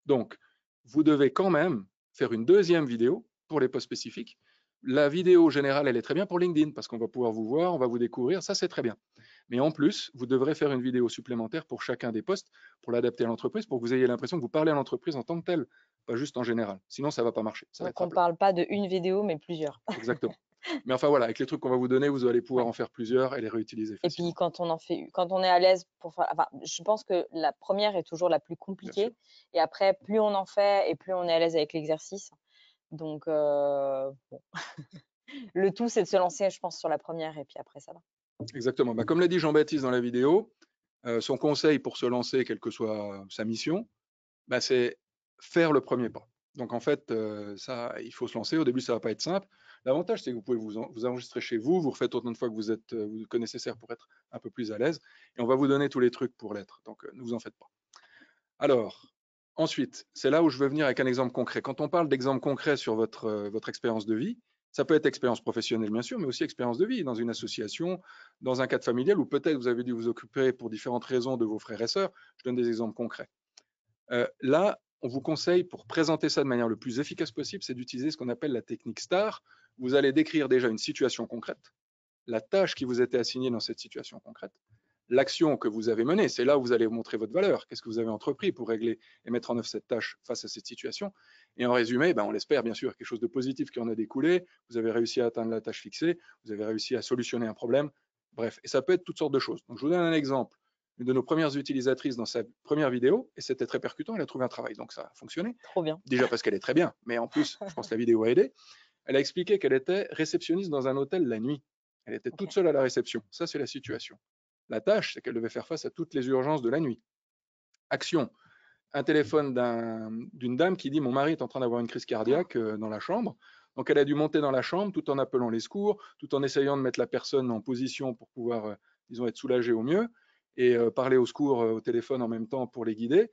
Donc, vous devez quand même faire une deuxième vidéo pour les postes spécifiques. La vidéo générale, elle est très bien pour LinkedIn parce qu'on va pouvoir vous voir, on va vous découvrir, ça c'est très bien. Mais en plus, vous devrez faire une vidéo supplémentaire pour chacun des postes pour l'adapter à l'entreprise, pour que vous ayez l'impression que vous parlez à l'entreprise en tant que telle, pas juste en général. Sinon, ça ne va pas marcher, ça va Donc être on à ne plat. parle pas de une vidéo, mais plusieurs. Exactement. Mais enfin voilà, avec les trucs qu'on va vous donner, vous allez pouvoir Ouais. en faire plusieurs et les réutiliser Et puis facilement. quand on est à l'aise pour faire, enfin, je pense que la première est toujours la plus Bien sûr. compliquée et après plus on en fait et plus on est à l'aise avec l'exercice. Donc bon, le tout c'est de se lancer, je pense, sur la première et puis après ça va. Exactement. Bah, comme l'a dit Jean-Baptiste dans la vidéo, son conseil pour se lancer, quelle que soit sa mission, bah, c'est faire le premier pas. Donc en fait, ça, il faut se lancer. Au début, ça va pas être simple. L'avantage, c'est que vous pouvez vous enregistrer chez vous, vous refaites autant de fois que vous que nécessaire pour être un peu plus à l'aise, et on va vous donner tous les trucs pour l'être. Donc ne vous en faites pas. Alors, ensuite, c'est là où je veux venir avec un exemple concret. Quand on parle d'exemple concret sur votre expérience de vie, ça peut être expérience professionnelle, bien sûr, mais aussi expérience de vie dans une association, dans un cadre familial où peut-être vous avez dû vous occuper pour différentes raisons de vos frères et sœurs. Je donne des exemples concrets. Là, on vous conseille, pour présenter ça de manière le plus efficace possible, c'est d'utiliser ce qu'on appelle la technique STAR. Vous allez décrire déjà une situation concrète, la tâche qui vous était assignée dans cette situation concrète, l'action que vous avez menée. C'est là où vous allez montrer votre valeur. Qu'est-ce que vous avez entrepris pour régler et mettre en œuvre cette tâche face à cette situation? Et en résumé, ben, on l'espère bien sûr, quelque chose de positif qui en a découlé. Vous avez réussi à atteindre la tâche fixée, vous avez réussi à solutionner un problème. Bref, et ça peut être toutes sortes de choses. Donc, je vous donne un exemple. Une de nos premières utilisatrices dans sa première vidéo, et c'était très percutant, elle a trouvé un travail. Donc, ça a fonctionné. Trop bien. Déjà parce qu'elle est très bien, mais en plus, je pense que la vidéo a aidé. Elle a expliqué qu'elle était réceptionniste dans un hôtel la nuit. Elle était toute OK. seule à la réception. Ça, c'est la situation. La tâche, c'est qu'elle devait faire face à toutes les urgences de la nuit. Action. Un téléphone d'une dame qui dit: mon mari est en train d'avoir une crise cardiaque dans la chambre. Donc elle a dû monter dans la chambre tout en appelant les secours, tout en essayant de mettre la personne en position pour pouvoir, disons, être soulagée au mieux et parler au secours au téléphone en même temps pour les guider.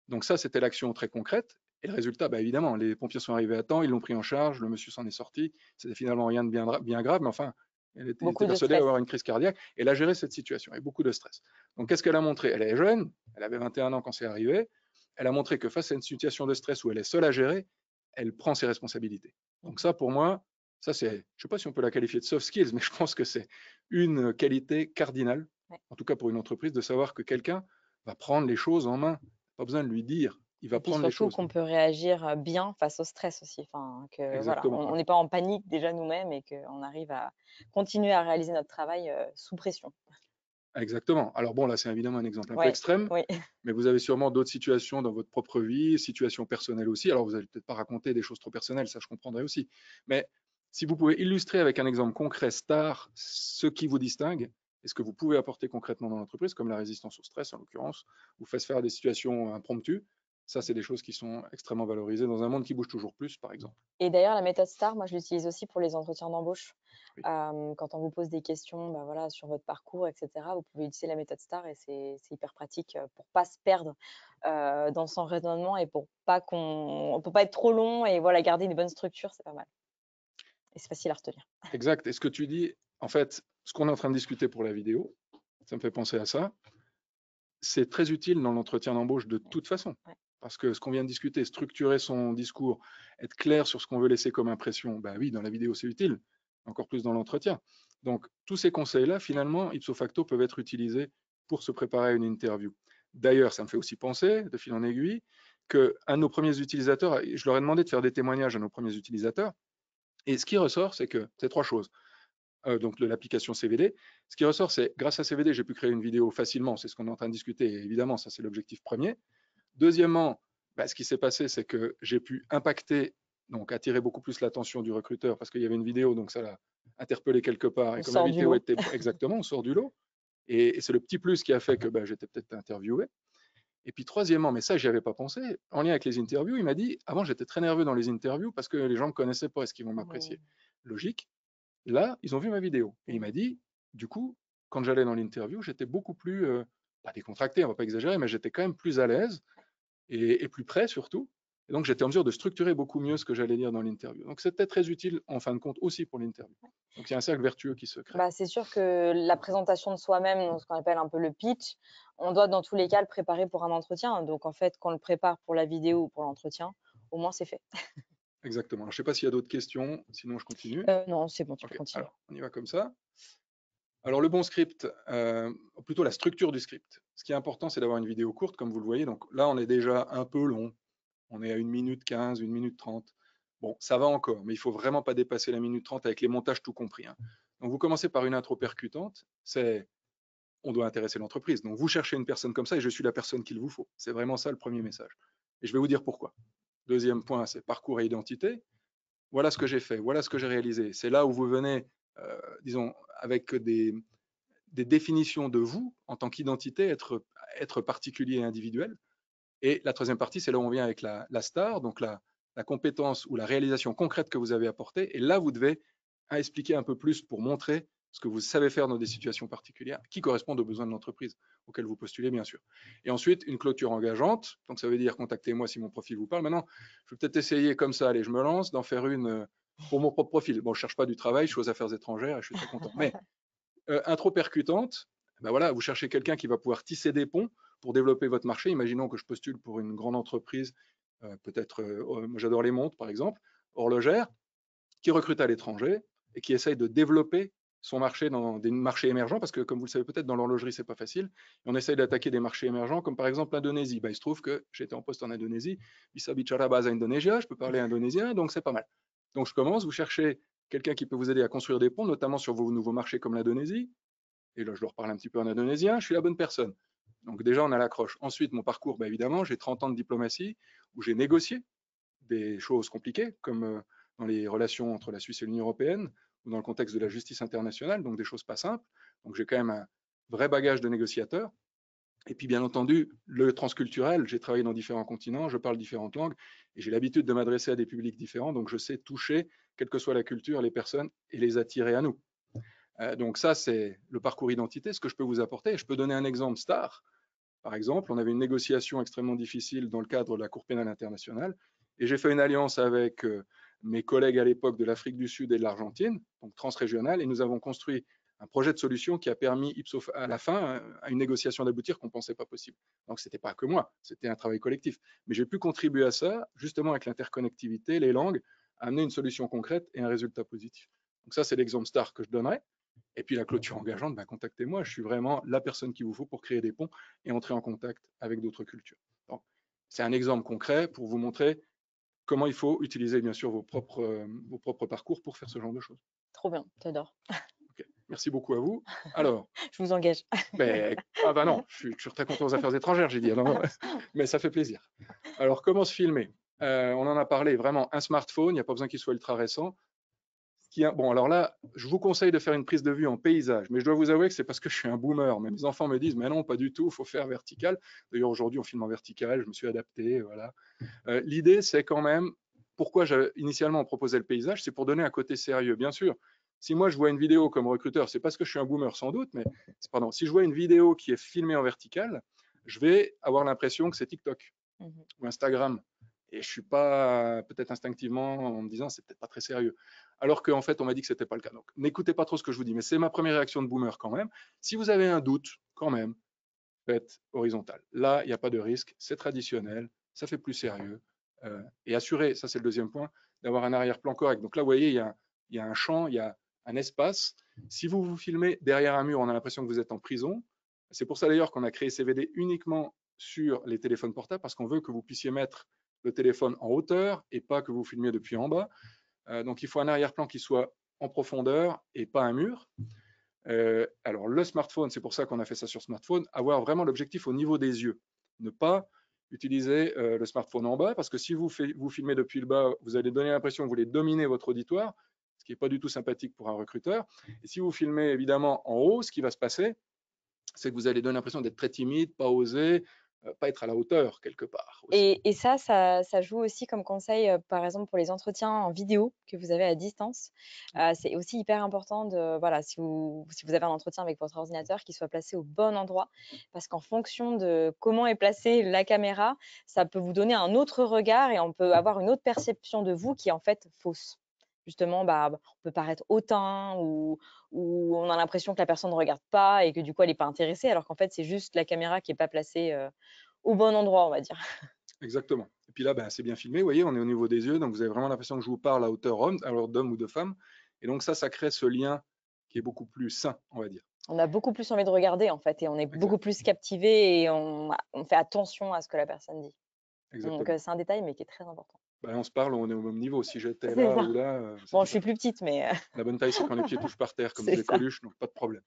Donc ça, c'était l'action très concrète. Et le résultat, bah, évidemment, les pompiers sont arrivés à temps, ils l'ont pris en charge, le monsieur s'en est sorti. C'était finalement rien de bien grave, mais enfin, il était Beaucoup de persuadé stress. d'avoir une crise cardiaque. Et elle a géré cette situation, et beaucoup de stress. Donc qu'est-ce qu'elle a montré? Elle est jeune, elle avait 21 ans quand c'est arrivé. Elle a montré que face à une situation de stress où elle est seule à gérer, elle prend ses responsabilités. Donc Mmh. ça, pour moi, ça c'est, je ne sais pas si on peut la qualifier de soft skills, mais je pense que c'est une qualité cardinale, Ouais. en tout cas pour une entreprise, de savoir que quelqu'un va prendre les choses en main. Pas besoin de lui dire, il va Et puis prendre les surtout choses. qu'on peut réagir, bien face au stress aussi. Enfin, que voilà, Exactement. on n'est pas en panique déjà nous-mêmes et qu'on arrive à continuer à réaliser notre travail, sous pression. Exactement. Alors bon, là, c'est évidemment un exemple un peu Ouais, extrême, oui. mais vous avez sûrement d'autres situations dans votre propre vie, situations personnelles aussi. Alors, vous n'allez peut-être pas raconter des choses trop personnelles, ça je comprendrai aussi. Mais si vous pouvez illustrer avec un exemple concret, star, ce qui vous distingue et ce que vous pouvez apporter concrètement dans l'entreprise, comme la résistance au stress en l'occurrence, ou face faire à des situations impromptues, ça, c'est des choses qui sont extrêmement valorisées dans un monde qui bouge toujours plus, par exemple. Et d'ailleurs, la méthode STAR, moi, je l'utilise aussi pour les entretiens d'embauche. Oui. Quand on vous pose des questions, bah, voilà, sur votre parcours, et cetera, vous pouvez utiliser la méthode STAR et c'est hyper pratique, pour pas se perdre, dans son raisonnement et pour pas être trop long et voilà, garder une bonne structure, c'est pas mal et c'est facile à retenir. Exact. Et ce que tu dis, en fait, ce qu'on est en train de discuter pour la vidéo, ça me fait penser à ça. C'est très utile dans l'entretien d'embauche de toute façon. Ouais. Parce que ce qu'on vient de discuter, structurer son discours, être clair sur ce qu'on veut laisser comme impression, bah oui, dans la vidéo, c'est utile, encore plus dans l'entretien. Donc, tous ces conseils-là, finalement, ipso facto, peuvent être utilisés pour se préparer à une interview. D'ailleurs, ça me fait aussi penser, de fil en aiguille, qu'un de nos premiers utilisateurs, je leur ai demandé de faire des témoignages à nos premiers utilisateurs, et ce qui ressort, c'est que c'est trois choses. Donc de l'application CVD. Ce qui ressort, c'est grâce à CVD, j'ai pu créer une vidéo facilement, c'est ce qu'on est en train de discuter, et évidemment, ça c'est l'objectif premier. Deuxièmement, bah, ce qui s'est passé, c'est que j'ai pu impacter, donc attirer beaucoup plus l'attention du recruteur parce qu'il y avait une vidéo, donc ça l'a interpellé quelque part. Et On comme la sort du vidéo lot. était exactement, on sort du lot. Et c'est le petit plus qui a fait que bah, j'étais peut-être interviewé. Et puis troisièmement, mais ça, j'y avais pas pensé, en lien avec les interviews, il m'a dit, avant j'étais très nerveux dans les interviews parce que les gens me connaissaient pas, est-ce qu'ils vont m'apprécier? Logique. Là, ils ont vu ma vidéo. Et il m'a dit, du coup, quand j'allais dans l'interview, j'étais beaucoup plus, pas décontracté, on va pas exagérer, mais j'étais quand même plus à l'aise et plus près surtout. Et donc, j'étais en mesure de structurer beaucoup mieux ce que j'allais dire dans l'interview. Donc, c'était très utile, en fin de compte, aussi pour l'interview. Donc, il y a un cercle vertueux qui se crée. Bah, c'est sûr que la présentation de soi-même, donc ce qu'on appelle un peu le pitch, on doit dans tous les cas le préparer pour un entretien. Donc en fait, quand on le prépare pour la vidéo ou pour l'entretien, au moins c'est fait. Exactement. Alors, je ne sais pas s'il y a d'autres questions, sinon je continue. Non, c'est bon, tu peux Ok, continuer. alors, on y va comme ça. Alors, le bon script, ou plutôt la structure du script. Ce qui est important, c'est d'avoir une vidéo courte, comme vous le voyez. Donc là, on est déjà un peu long. On est à 1 minute 15, 1 minute 30. Bon, ça va encore, mais il faut vraiment pas dépasser la minute 30 avec les montages tout compris, hein. Donc, vous commencez par une intro percutante. C'est, on doit intéresser l'entreprise. Donc, vous cherchez une personne comme ça et je suis la personne qu'il vous faut. C'est vraiment ça le premier message. Et je vais vous dire pourquoi. Deuxième point, c'est parcours et identité. Voilà ce que j'ai fait, voilà ce que j'ai réalisé. C'est là où vous venez, disons, avec des définitions de vous en tant qu'identité, être particulier et individuel. Et la troisième partie, c'est là où on vient avec la star, donc la compétence ou la réalisation concrète que vous avez apportée. Et là, vous devez expliquer un peu plus pour montrer ce que vous savez faire dans des situations particulières qui correspondent aux besoins de l'entreprise auxquelles vous postulez, bien sûr. Et ensuite, une clôture engageante. Donc, ça veut dire contactez-moi si mon profil vous parle. Maintenant, je vais peut-être essayer comme ça, allez, je me lance, d'en faire une pour mon propre profil. Bon, je ne cherche pas du travail, je suis aux affaires étrangères et je suis très content. Mais intro percutante, ben voilà, vous cherchez quelqu'un qui va pouvoir tisser des ponts pour développer votre marché. Imaginons que je postule pour une grande entreprise, peut-être, moi j'adore les montres par exemple, horlogère, qui recrute à l'étranger et qui essaye de développer son marché dans des marchés émergents, parce que comme vous le savez peut-être, dans l'horlogerie, c'est pas facile. Et on essaye d'attaquer des marchés émergents, comme par exemple l'Indonésie. Ben, il se trouve que j'étais en poste en Indonésie, Bisa bicara bahasa Indonesia, je peux parler indonésien, donc c'est pas mal. Donc je commence, vous cherchez quelqu'un qui peut vous aider à construire des ponts, notamment sur vos nouveaux marchés comme l'Indonésie. Et là, je leur parle un petit peu en indonésien, je suis la bonne personne. Donc déjà, on a l'accroche. Ensuite, mon parcours, ben, évidemment, j'ai 30 ans de diplomatie où j'ai négocié des choses compliquées, comme dans les relations entre la Suisse et l'Union européenne, ou dans le contexte de la justice internationale, donc des choses pas simples. Donc j'ai quand même un vrai bagage de négociateur. Et puis bien entendu, le transculturel, j'ai travaillé dans différents continents, je parle différentes langues, et j'ai l'habitude de m'adresser à des publics différents, donc je sais toucher, quelle que soit la culture, les personnes, et les attirer à nous. Donc ça, c'est le parcours identité, ce que je peux vous apporter. Je peux donner un exemple star. Par exemple, on avait une négociation extrêmement difficile dans le cadre de la Cour pénale internationale, et j'ai fait une alliance avec mes collègues à l'époque de l'Afrique du Sud et de l'Argentine, donc transrégionale, et nous avons construit un projet de solution qui a permis, à la fin, à une négociation d'aboutir qu'on ne pensait pas possible. Donc, ce n'était pas que moi, c'était un travail collectif. Mais j'ai pu contribuer à ça, justement avec l'interconnectivité, les langues, à amener une solution concrète et un résultat positif. Donc ça, c'est l'exemple star que je donnerais. Et puis la clôture engageante, bah, contactez-moi, je suis vraiment la personne qu'il vous faut pour créer des ponts et entrer en contact avec d'autres cultures. C'est un exemple concret pour vous montrer comment il faut utiliser bien sûr vos propres parcours pour faire ce genre de choses. Trop bien, t'adores. Okay. Merci beaucoup à vous. Alors, je vous engage. Ah bah non, je suis très content aux affaires étrangères, j'ai dit. Alors, mais ça fait plaisir. Alors, comment se filmer? On en a parlé, vraiment un smartphone, il n'y a pas besoin qu'il soit ultra récent. Bon, alors là, je vous conseille de faire une prise de vue en paysage, mais je dois vous avouer que c'est parce que je suis un boomer. Mais mes enfants me disent, mais non, pas du tout, il faut faire vertical. D'ailleurs, aujourd'hui, on filme en vertical, je me suis adapté. Voilà. L'idée, c'est quand même, pourquoi initialement on proposait le paysage, c'est pour donner un côté sérieux. Bien sûr, si moi je vois une vidéo comme recruteur, c'est parce que je suis un boomer sans doute, mais pardon, si je vois une vidéo qui est filmée en vertical, je vais avoir l'impression que c'est TikTok ou Instagram. Et je suis pas, peut-être instinctivement, en me disant, c'est peut-être pas très sérieux. Alors qu'en fait, on m'a dit que c'était pas le cas. Donc, n'écoutez pas trop ce que je vous dis, mais c'est ma première réaction de boomer quand même. Si vous avez un doute, quand même, faites horizontal. Là, il n'y a pas de risque, c'est traditionnel, ça fait plus sérieux. Et assurer, ça c'est le deuxième point, d'avoir un arrière-plan correct. Donc là, vous voyez, il y a un champ, il y a un espace. Si vous vous filmez derrière un mur, on a l'impression que vous êtes en prison. C'est pour ça d'ailleurs qu'on a créé CVD uniquement sur les téléphones portables, parce qu'on veut que vous puissiez mettre le téléphone en hauteur et pas que vous filmiez depuis en bas. Donc il faut un arrière-plan qui soit en profondeur et pas un mur. Alors le smartphone, c'est pour ça qu'on a fait ça sur smartphone, avoir vraiment l'objectif au niveau des yeux. Ne pas utiliser le smartphone en bas, parce que si vous filmez depuis le bas, vous allez donner l'impression que vous voulez dominer votre auditoire, ce qui n'est pas du tout sympathique pour un recruteur. Et si vous filmez évidemment en haut, ce qui va se passer, c'est que vous allez donner l'impression d'être très timide, pas oser, pas être à la hauteur quelque part aussi. Et ça joue aussi comme conseil, par exemple, pour les entretiens en vidéo que vous avez à distance. C'est aussi hyper important de voilà, si vous avez un entretien avec votre ordinateur, qu'il soit placé au bon endroit. Parce qu'en fonction de comment est placée la caméra, ça peut vous donner un autre regard et on peut avoir une autre perception de vous qui est en fait fausse. Justement, bah, on peut paraître hautain ou on a l'impression que la personne ne regarde pas et que du coup elle est pas intéressée, alors qu'en fait c'est juste la caméra qui est pas placée, au bon endroit, on va dire. Exactement. Et puis là, ben, c'est bien filmé, vous voyez, on est au niveau des yeux, donc vous avez vraiment l'impression que je vous parle à hauteur homme, alors d'homme ou de femme. Et donc ça crée ce lien qui est beaucoup plus sain, on va dire. On a beaucoup plus envie de regarder, en fait, et on est beaucoup Exact. plus captivé et on fait attention à ce que la personne dit. Donc, Exactement. c'est un détail, mais qui est très important. Ben, on se parle, on est au même niveau. Si j'étais C'est là ça. ou là, c'est Bon, tout je à suis fait. plus petite, mais La bonne taille, c'est quand les pieds touchent par terre, comme c'est disait ça. Coluche, donc pas de problème.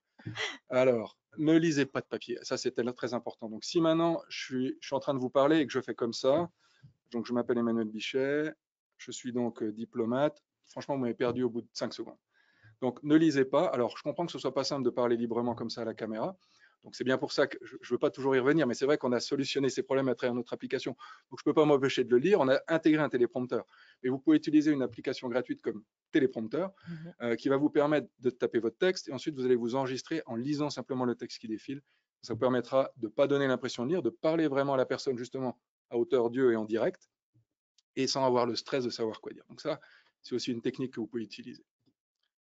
Alors, ne lisez pas de papier. Ça, c'est très important. Donc, si maintenant je suis en train de vous parler et que je fais comme ça, donc je m'appelle Emmanuel Bichet, je suis donc diplomate. Franchement, vous m'avez perdu au bout de 5 secondes. Donc, ne lisez pas. Alors, je comprends que ce soit pas simple de parler librement comme ça à la caméra. Donc, c'est bien pour ça que je ne veux pas toujours y revenir, mais c'est vrai qu'on a solutionné ces problèmes à travers notre application. Donc, je ne peux pas m'empêcher de le lire. On a intégré un téléprompteur. Mais vous pouvez utiliser une application gratuite comme téléprompteur qui va vous permettre de taper votre texte et ensuite vous allez vous enregistrer en lisant simplement le texte qui défile. Ça vous permettra de ne pas donner l'impression de lire, de parler vraiment à la personne justement à hauteur d'yeux et en direct et sans avoir le stress de savoir quoi dire. Donc ça, c'est aussi une technique que vous pouvez utiliser.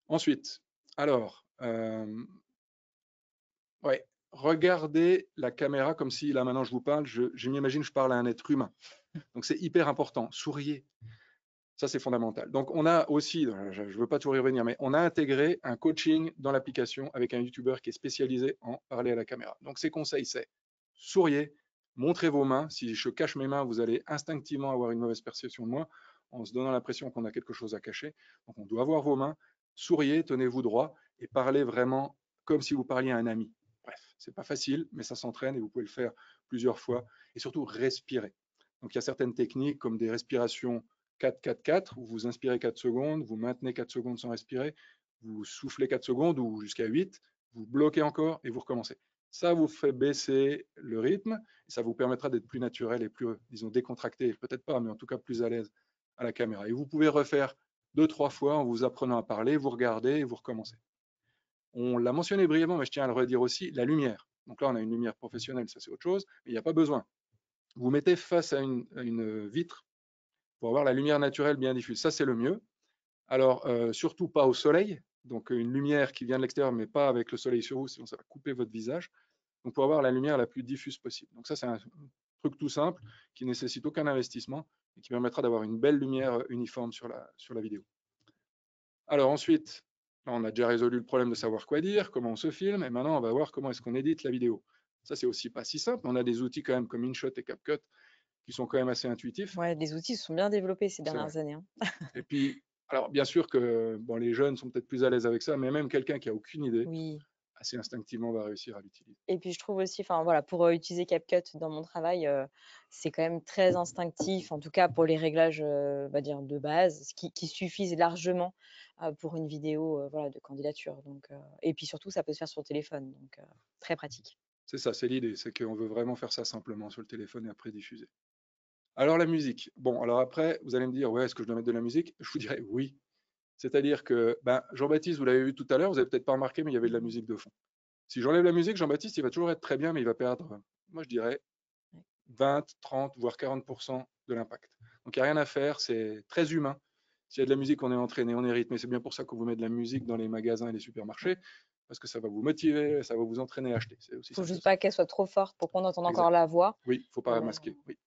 Ensuite, alors, ouais, regardez la caméra comme si, là maintenant je vous parle, je m'imagine que je parle à un être humain. Donc c'est hyper important. Souriez. Ça, c'est fondamental. Donc on a aussi, je ne veux pas toujours y revenir, mais on a intégré un coaching dans l'application avec un YouTuber qui est spécialisé en parler à la caméra. Donc ses conseils, c'est souriez, montrez vos mains. Si je cache mes mains, vous allez instinctivement avoir une mauvaise perception de moi en se donnant l'impression qu'on a quelque chose à cacher. Donc on doit voir vos mains, souriez, tenez-vous droit et parlez vraiment comme si vous parliez à un ami. Bref, c'est pas facile, mais ça s'entraîne et vous pouvez le faire plusieurs fois. Et surtout, respirez. Donc il y a certaines techniques comme des respirations 4-4-4, où vous inspirez 4 secondes, vous maintenez 4 secondes sans respirer, vous soufflez 4 secondes ou jusqu'à 8, vous bloquez encore et vous recommencez. Ça vous fait baisser le rythme et ça vous permettra d'être plus naturel et plus, disons, décontracté, peut-être pas, mais en tout cas plus à l'aise à la caméra. Et vous pouvez refaire 2-3 fois en vous apprenant à parler, vous regardez et vous recommencez. On l'a mentionné brièvement, mais je tiens à le redire aussi, la lumière. Donc là, on a une lumière professionnelle, ça c'est autre chose, mais il n'y a pas besoin. Vous mettez face à une vitre pour avoir la lumière naturelle bien diffuse. Ça, c'est le mieux. Alors, surtout pas au soleil, donc une lumière qui vient de l'extérieur, mais pas avec le soleil sur vous, sinon ça va couper votre visage. Donc, pour avoir la lumière la plus diffuse possible. Donc ça, c'est un truc tout simple qui ne nécessite aucun investissement et qui permettra d'avoir une belle lumière uniforme sur la vidéo. Alors ensuite, on a déjà résolu le problème de savoir quoi dire, comment on se filme, et maintenant on va voir comment est-ce qu'on édite la vidéo. Ça, c'est aussi pas si simple. On a des outils quand même comme InShot et CapCut qui sont quand même assez intuitifs. Ouais, les outils se sont bien développés ces C'est vrai. dernières années, hein. Et puis, alors bien sûr que bon, les jeunes sont peut-être plus à l'aise avec ça, mais même quelqu'un qui a aucune idée, Oui. assez instinctivement va réussir à l'utiliser. Et puis je trouve aussi, enfin voilà, pour utiliser CapCut dans mon travail, c'est quand même très instinctif, en tout cas pour les réglages, on va dire de base, qui suffisent largement pour une vidéo voilà, de candidature. Donc, et puis surtout, ça peut se faire sur le téléphone, donc très pratique. C'est ça, c'est l'idée, c'est qu'on veut vraiment faire ça simplement sur le téléphone et après diffuser. Alors la musique. Bon, alors après, vous allez me dire, ouais, est-ce que je dois mettre de la musique? Je vous dirais oui. C'est-à-dire que ben, Jean-Baptiste, vous l'avez vu tout à l'heure, vous n'avez peut-être pas remarqué, mais il y avait de la musique de fond. Si j'enlève la musique, Jean-Baptiste, il va toujours être très bien, mais il va perdre, moi je dirais, 20, 30, voire 40% de l'impact. Donc il n'y a rien à faire, c'est très humain. S'il y a de la musique, on est entraîné, on est rythmé. C'est bien pour ça qu'on vous met de la musique dans les magasins et les supermarchés, parce que ça va vous motiver, ça va vous entraîner à acheter. C'est aussi Faut simple que juste ça. pas qu'elle soit trop forte pour qu'on entende encore Exact. la voix. Oui, il ne faut pas Mais, masquer. Oui.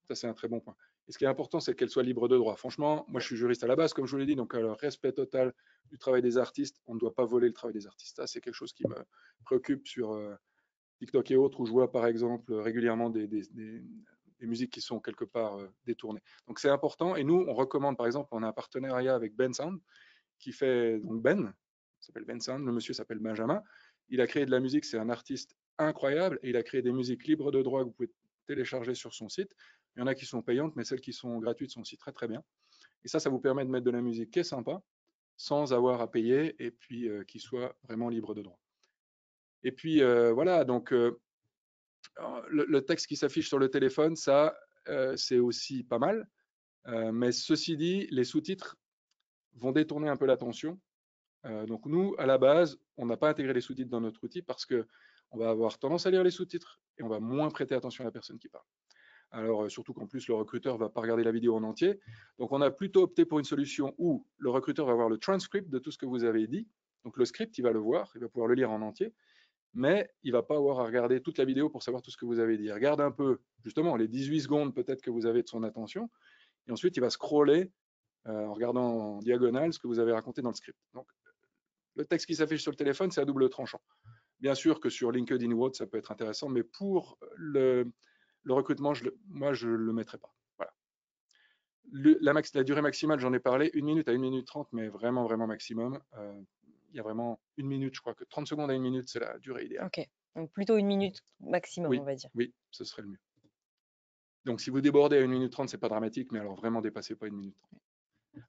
Ça, c'est un très bon point. Et ce qui est important, c'est qu'elle soit libre de droit. Franchement, moi, je suis juriste à la base, comme je vous l'ai dit, donc le respect total du travail des artistes. On ne doit pas voler le travail des artistes. Ça, c'est quelque chose qui me préoccupe sur TikTok et autres, où je vois, par exemple, régulièrement des musiques qui sont quelque part détournées. Donc, c'est important. Et nous, on recommande, par exemple, on a un partenariat avec Ben Sound, qui fait, donc Ben, il s'appelle Ben Sound, le monsieur s'appelle Benjamin. Il a créé de la musique, c'est un artiste incroyable, et il a créé des musiques libres de droit que vous pouvez télécharger sur son site. Il y en a qui sont payantes, mais celles qui sont gratuites sont aussi très très bien. Et ça vous permet de mettre de la musique qui est sympa, sans avoir à payer, et puis qui soit vraiment libre de droit. Et puis voilà, donc le texte qui s'affiche sur le téléphone, ça, c'est aussi pas mal. Mais ceci dit, les sous-titres vont détourner un peu l'attention. Donc nous, à la base, on n'a pas intégré les sous-titres dans notre outil parce que on va avoir tendance à lire les sous-titres et on va moins prêter attention à la personne qui parle. Alors, surtout qu'en plus, le recruteur ne va pas regarder la vidéo en entier. Donc, on a plutôt opté pour une solution où le recruteur va voir le transcript de tout ce que vous avez dit. Donc, le script, il va le voir, il va pouvoir le lire en entier, mais il ne va pas avoir à regarder toute la vidéo pour savoir tout ce que vous avez dit. Il regarde un peu, justement, les 18 secondes peut-être que vous avez de son attention, et ensuite, il va scroller en regardant en diagonale ce que vous avez raconté dans le script. Donc, le texte qui s'affiche sur le téléphone, c'est à double tranchant. Bien sûr que sur LinkedIn ou autre, ça peut être intéressant, mais pour le recrutement, moi, je ne le mettrai pas. Voilà. La durée maximale, j'en ai parlé, 1 minute à 1 minute 30, mais vraiment, vraiment maximum. Il y a vraiment 1 minute, je crois que 30 secondes à 1 minute, c'est la durée idéale. Ok, donc plutôt 1 minute maximum, Oui, on va dire. oui, ce serait le mieux. Donc, si vous débordez à 1 minute 30, c'est pas dramatique, mais alors vraiment dépassez pas 1 minute 30.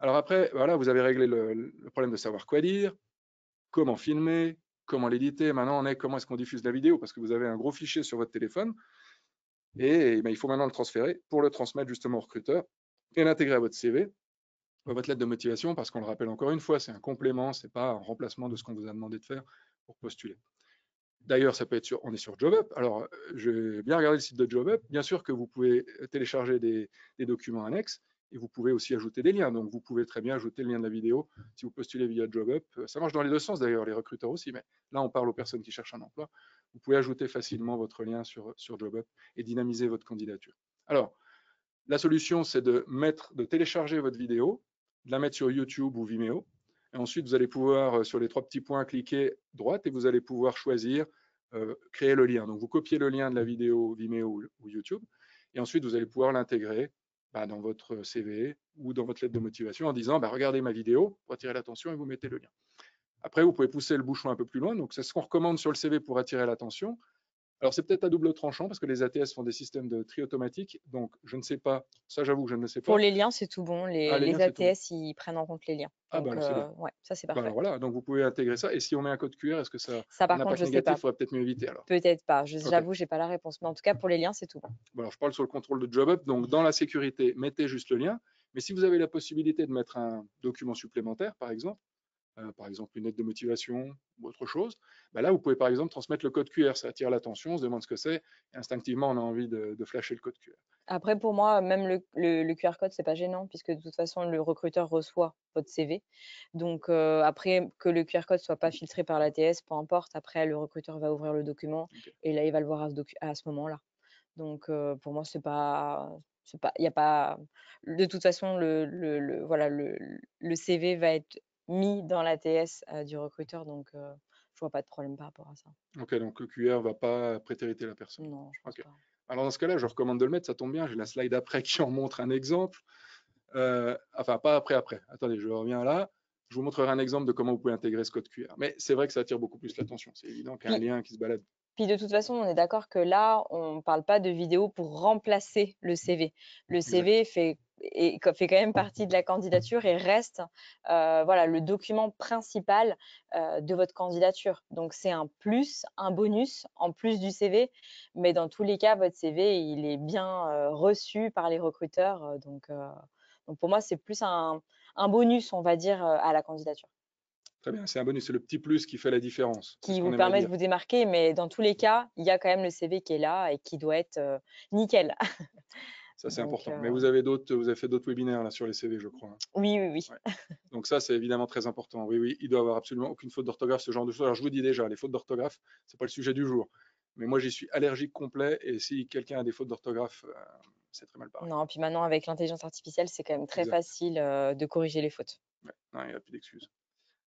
Alors après, voilà, vous avez réglé le problème de savoir quoi dire, comment filmer, comment l'éditer. Maintenant, on est comment est-ce qu'on diffuse la vidéo, parce que vous avez un gros fichier sur votre téléphone, et ben, il faut maintenant le transférer pour le transmettre justement au recruteur et l'intégrer à votre CV, à votre lettre de motivation, parce qu'on le rappelle encore une fois, c'est un complément, c'est pas un remplacement de ce qu'on vous a demandé de faire pour postuler. D'ailleurs, ça peut être on est sur JobUp. Alors, j'ai bien regardé le site de JobUp. Bien sûr que vous pouvez télécharger des documents annexes et vous pouvez aussi ajouter des liens. Donc, vous pouvez très bien ajouter le lien de la vidéo si vous postulez via JobUp. Ça marche dans les deux sens d'ailleurs, les recruteurs aussi, mais là, on parle aux personnes qui cherchent un emploi. Vous pouvez ajouter facilement votre lien sur JobUp et dynamiser votre candidature. Alors, la solution, c'est de télécharger votre vidéo, de la mettre sur YouTube ou Vimeo. Et ensuite, vous allez pouvoir, sur les 3 petits points, cliquer droite et vous allez pouvoir choisir créer le lien. Donc, vous copiez le lien de la vidéo Vimeo ou YouTube. Et ensuite, vous allez pouvoir l'intégrer dans votre CV ou dans votre lettre de motivation en disant regardez ma vidéo pour attirer l'attention et vous mettez le lien. Après, vous pouvez pousser le bouchon un peu plus loin. Donc, c'est ce qu'on recommande sur le CV pour attirer l'attention. Alors, c'est peut-être à double tranchant parce que les ATS font des systèmes de tri automatique. Donc, je ne sais pas. Ça, j'avoue que je ne le sais pas. Pour les liens, c'est tout bon. Ah, les Les liens, c'est tout bon. ATS, ils prennent en compte les liens. Ah, Donc, alors c'est bien. ouais, ça, c'est parfait. Alors voilà, donc vous pouvez intégrer ça. Et si on met un code QR, est-ce que ça Ça, a par un contre, impact je sais négatif? pas. Il faudrait peut-être mieux éviter alors. Peut-être pas. Ok. J'avoue, j'ai pas la réponse. Mais en tout cas, pour les liens, c'est tout bon. Bon, alors je parle sur le contrôle de JobUp. Donc, dans la sécurité, mettez juste le lien. Mais si vous avez la possibilité de mettre un document supplémentaire, par exemple une lettre de motivation ou autre chose, là, vous pouvez par exemple transmettre le code QR. Ça attire l'attention, on se demande ce que c'est. Et instinctivement, on a envie de flasher le code QR. Après, pour moi, même le QR code, c'est pas gênant puisque de toute façon, le recruteur reçoit votre CV. Donc, après, que le QR code soit pas filtré par l'ATS, peu importe. Après, le recruteur va ouvrir le document Okay. et là, il va le voir à ce moment-là. Donc, pour moi, il y a pas. De toute façon, voilà, le CV va être mis dans l'ATS du recruteur. Donc, je vois pas de problème par rapport à ça. Ok, donc le QR ne va pas prétériter la personne. Non, je pense pas. Alors dans ce cas-là, je recommande de le mettre, ça tombe bien, j'ai la slide après qui en montre un exemple. Enfin, pas après. Attendez, je reviens là. Je vous montrerai un exemple de comment vous pouvez intégrer ce code QR. Mais c'est vrai que ça attire beaucoup plus l'attention. C'est évident qu'il y a un lien qui se balade. Puis de toute façon, on est d'accord que là, on ne parle pas de vidéo pour remplacer le CV. Le CV fait quand même partie de la candidature et reste voilà, le document principal de votre candidature. Donc, c'est un plus, un bonus en plus du CV. Mais dans tous les cas, votre CV, il est bien reçu par les recruteurs. Donc, pour moi, c'est plus un bonus, on va dire, à la candidature. Très bien, c'est un bonus, c'est le petit plus qui fait la différence. Qui vous permet de vous démarquer, mais dans tous les cas, il y a quand même le CV qui est là et qui doit être nickel. Ça, c'est important. Mais vous avez fait d'autres webinaires là sur les CV, je crois. Oui. Ouais. Donc ça, c'est évidemment très important. Oui, il doit y avoir absolument aucune faute d'orthographe, ce genre de choses. Alors je vous dis déjà, les fautes d'orthographe, c'est pas le sujet du jour. Mais moi, j'y suis allergique complet. Et si quelqu'un a des fautes d'orthographe, très mal barré. Non, puis maintenant, avec l'intelligence artificielle, c'est quand même très Exact. facile de corriger les fautes. Ouais, non, il n'y a plus d'excuses.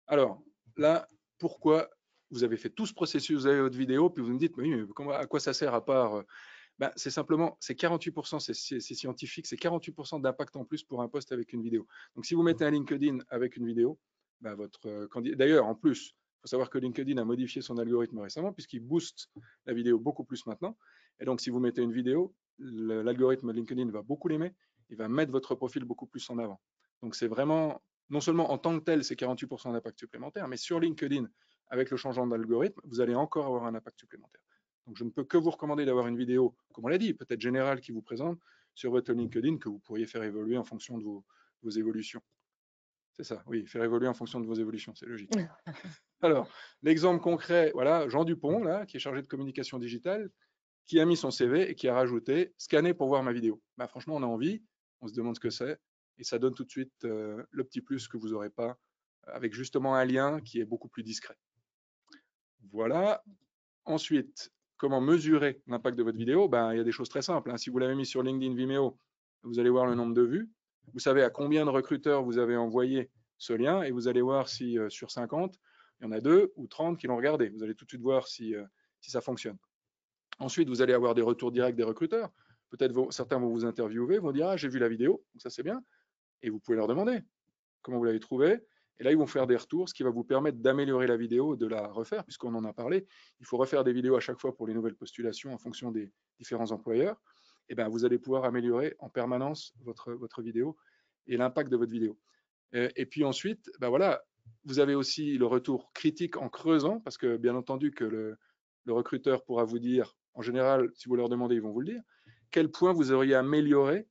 Alors, là, pourquoi vous avez fait tout ce processus, vous avez votre vidéo, puis vous me dites, mais oui, mais à quoi ça sert à part ben, c'est simplement, c'est 48%, c'est scientifique, c'est 48% d'impact en plus pour un post avec une vidéo. Donc, si vous mettez un LinkedIn avec une vidéo, ben, votre candidat. D'ailleurs, en plus, il faut savoir que LinkedIn a modifié son algorithme récemment, puisqu'il booste la vidéo beaucoup plus maintenant. Et donc, si vous mettez une vidéo, l'algorithme LinkedIn va beaucoup l'aimer, il va mettre votre profil beaucoup plus en avant. Donc, c'est vraiment, non seulement en tant que tel, c'est 48% d'impact supplémentaire, mais sur LinkedIn, avec le changement d'algorithme, vous allez encore avoir un impact supplémentaire. Donc, je ne peux que vous recommander d'avoir une vidéo, comme on l'a dit, peut-être générale qui vous présente sur votre LinkedIn que vous pourriez faire évoluer en fonction de vos évolutions. C'est ça, oui, faire évoluer en fonction de vos évolutions, c'est logique. Alors, l'exemple concret, voilà, Jean Dupont, là, qui est chargé de communication digitale, qui a mis son CV et qui a rajouté scanner pour voir ma vidéo. Bah, franchement, on a envie, on se demande ce que c'est, et ça donne tout de suite le petit plus que vous n'aurez pas avec justement un lien qui est beaucoup plus discret. Voilà. Ensuite, comment mesurer l'impact de votre vidéo? Ben, il y a des choses très simples, hein. Si vous l'avez mis sur LinkedIn, Vimeo, vous allez voir le nombre de vues. Vous savez à combien de recruteurs vous avez envoyé ce lien et vous allez voir si sur 50, il y en a 2 ou 30 qui l'ont regardé. Vous allez tout de suite voir si ça fonctionne. Ensuite, vous allez avoir des retours directs des recruteurs. Peut-être certains vont vous interviewer, vont dire « Ah, j'ai vu la vidéo, donc ça c'est bien ». Et vous pouvez leur demander comment vous l'avez trouvé. Et là, ils vont faire des retours, ce qui va vous permettre d'améliorer la vidéo, de la refaire, puisqu'on en a parlé. Il faut refaire des vidéos à chaque fois pour les nouvelles postulations en fonction des différents employeurs. Et ben, vous allez pouvoir améliorer en permanence votre vidéo et l'impact de votre vidéo. Et puis ensuite, ben voilà, vous avez aussi le retour critique en creusant, parce que bien entendu que le recruteur pourra vous dire, en général, si vous leur demandez, ils vont vous le dire, quel point vous auriez amélioré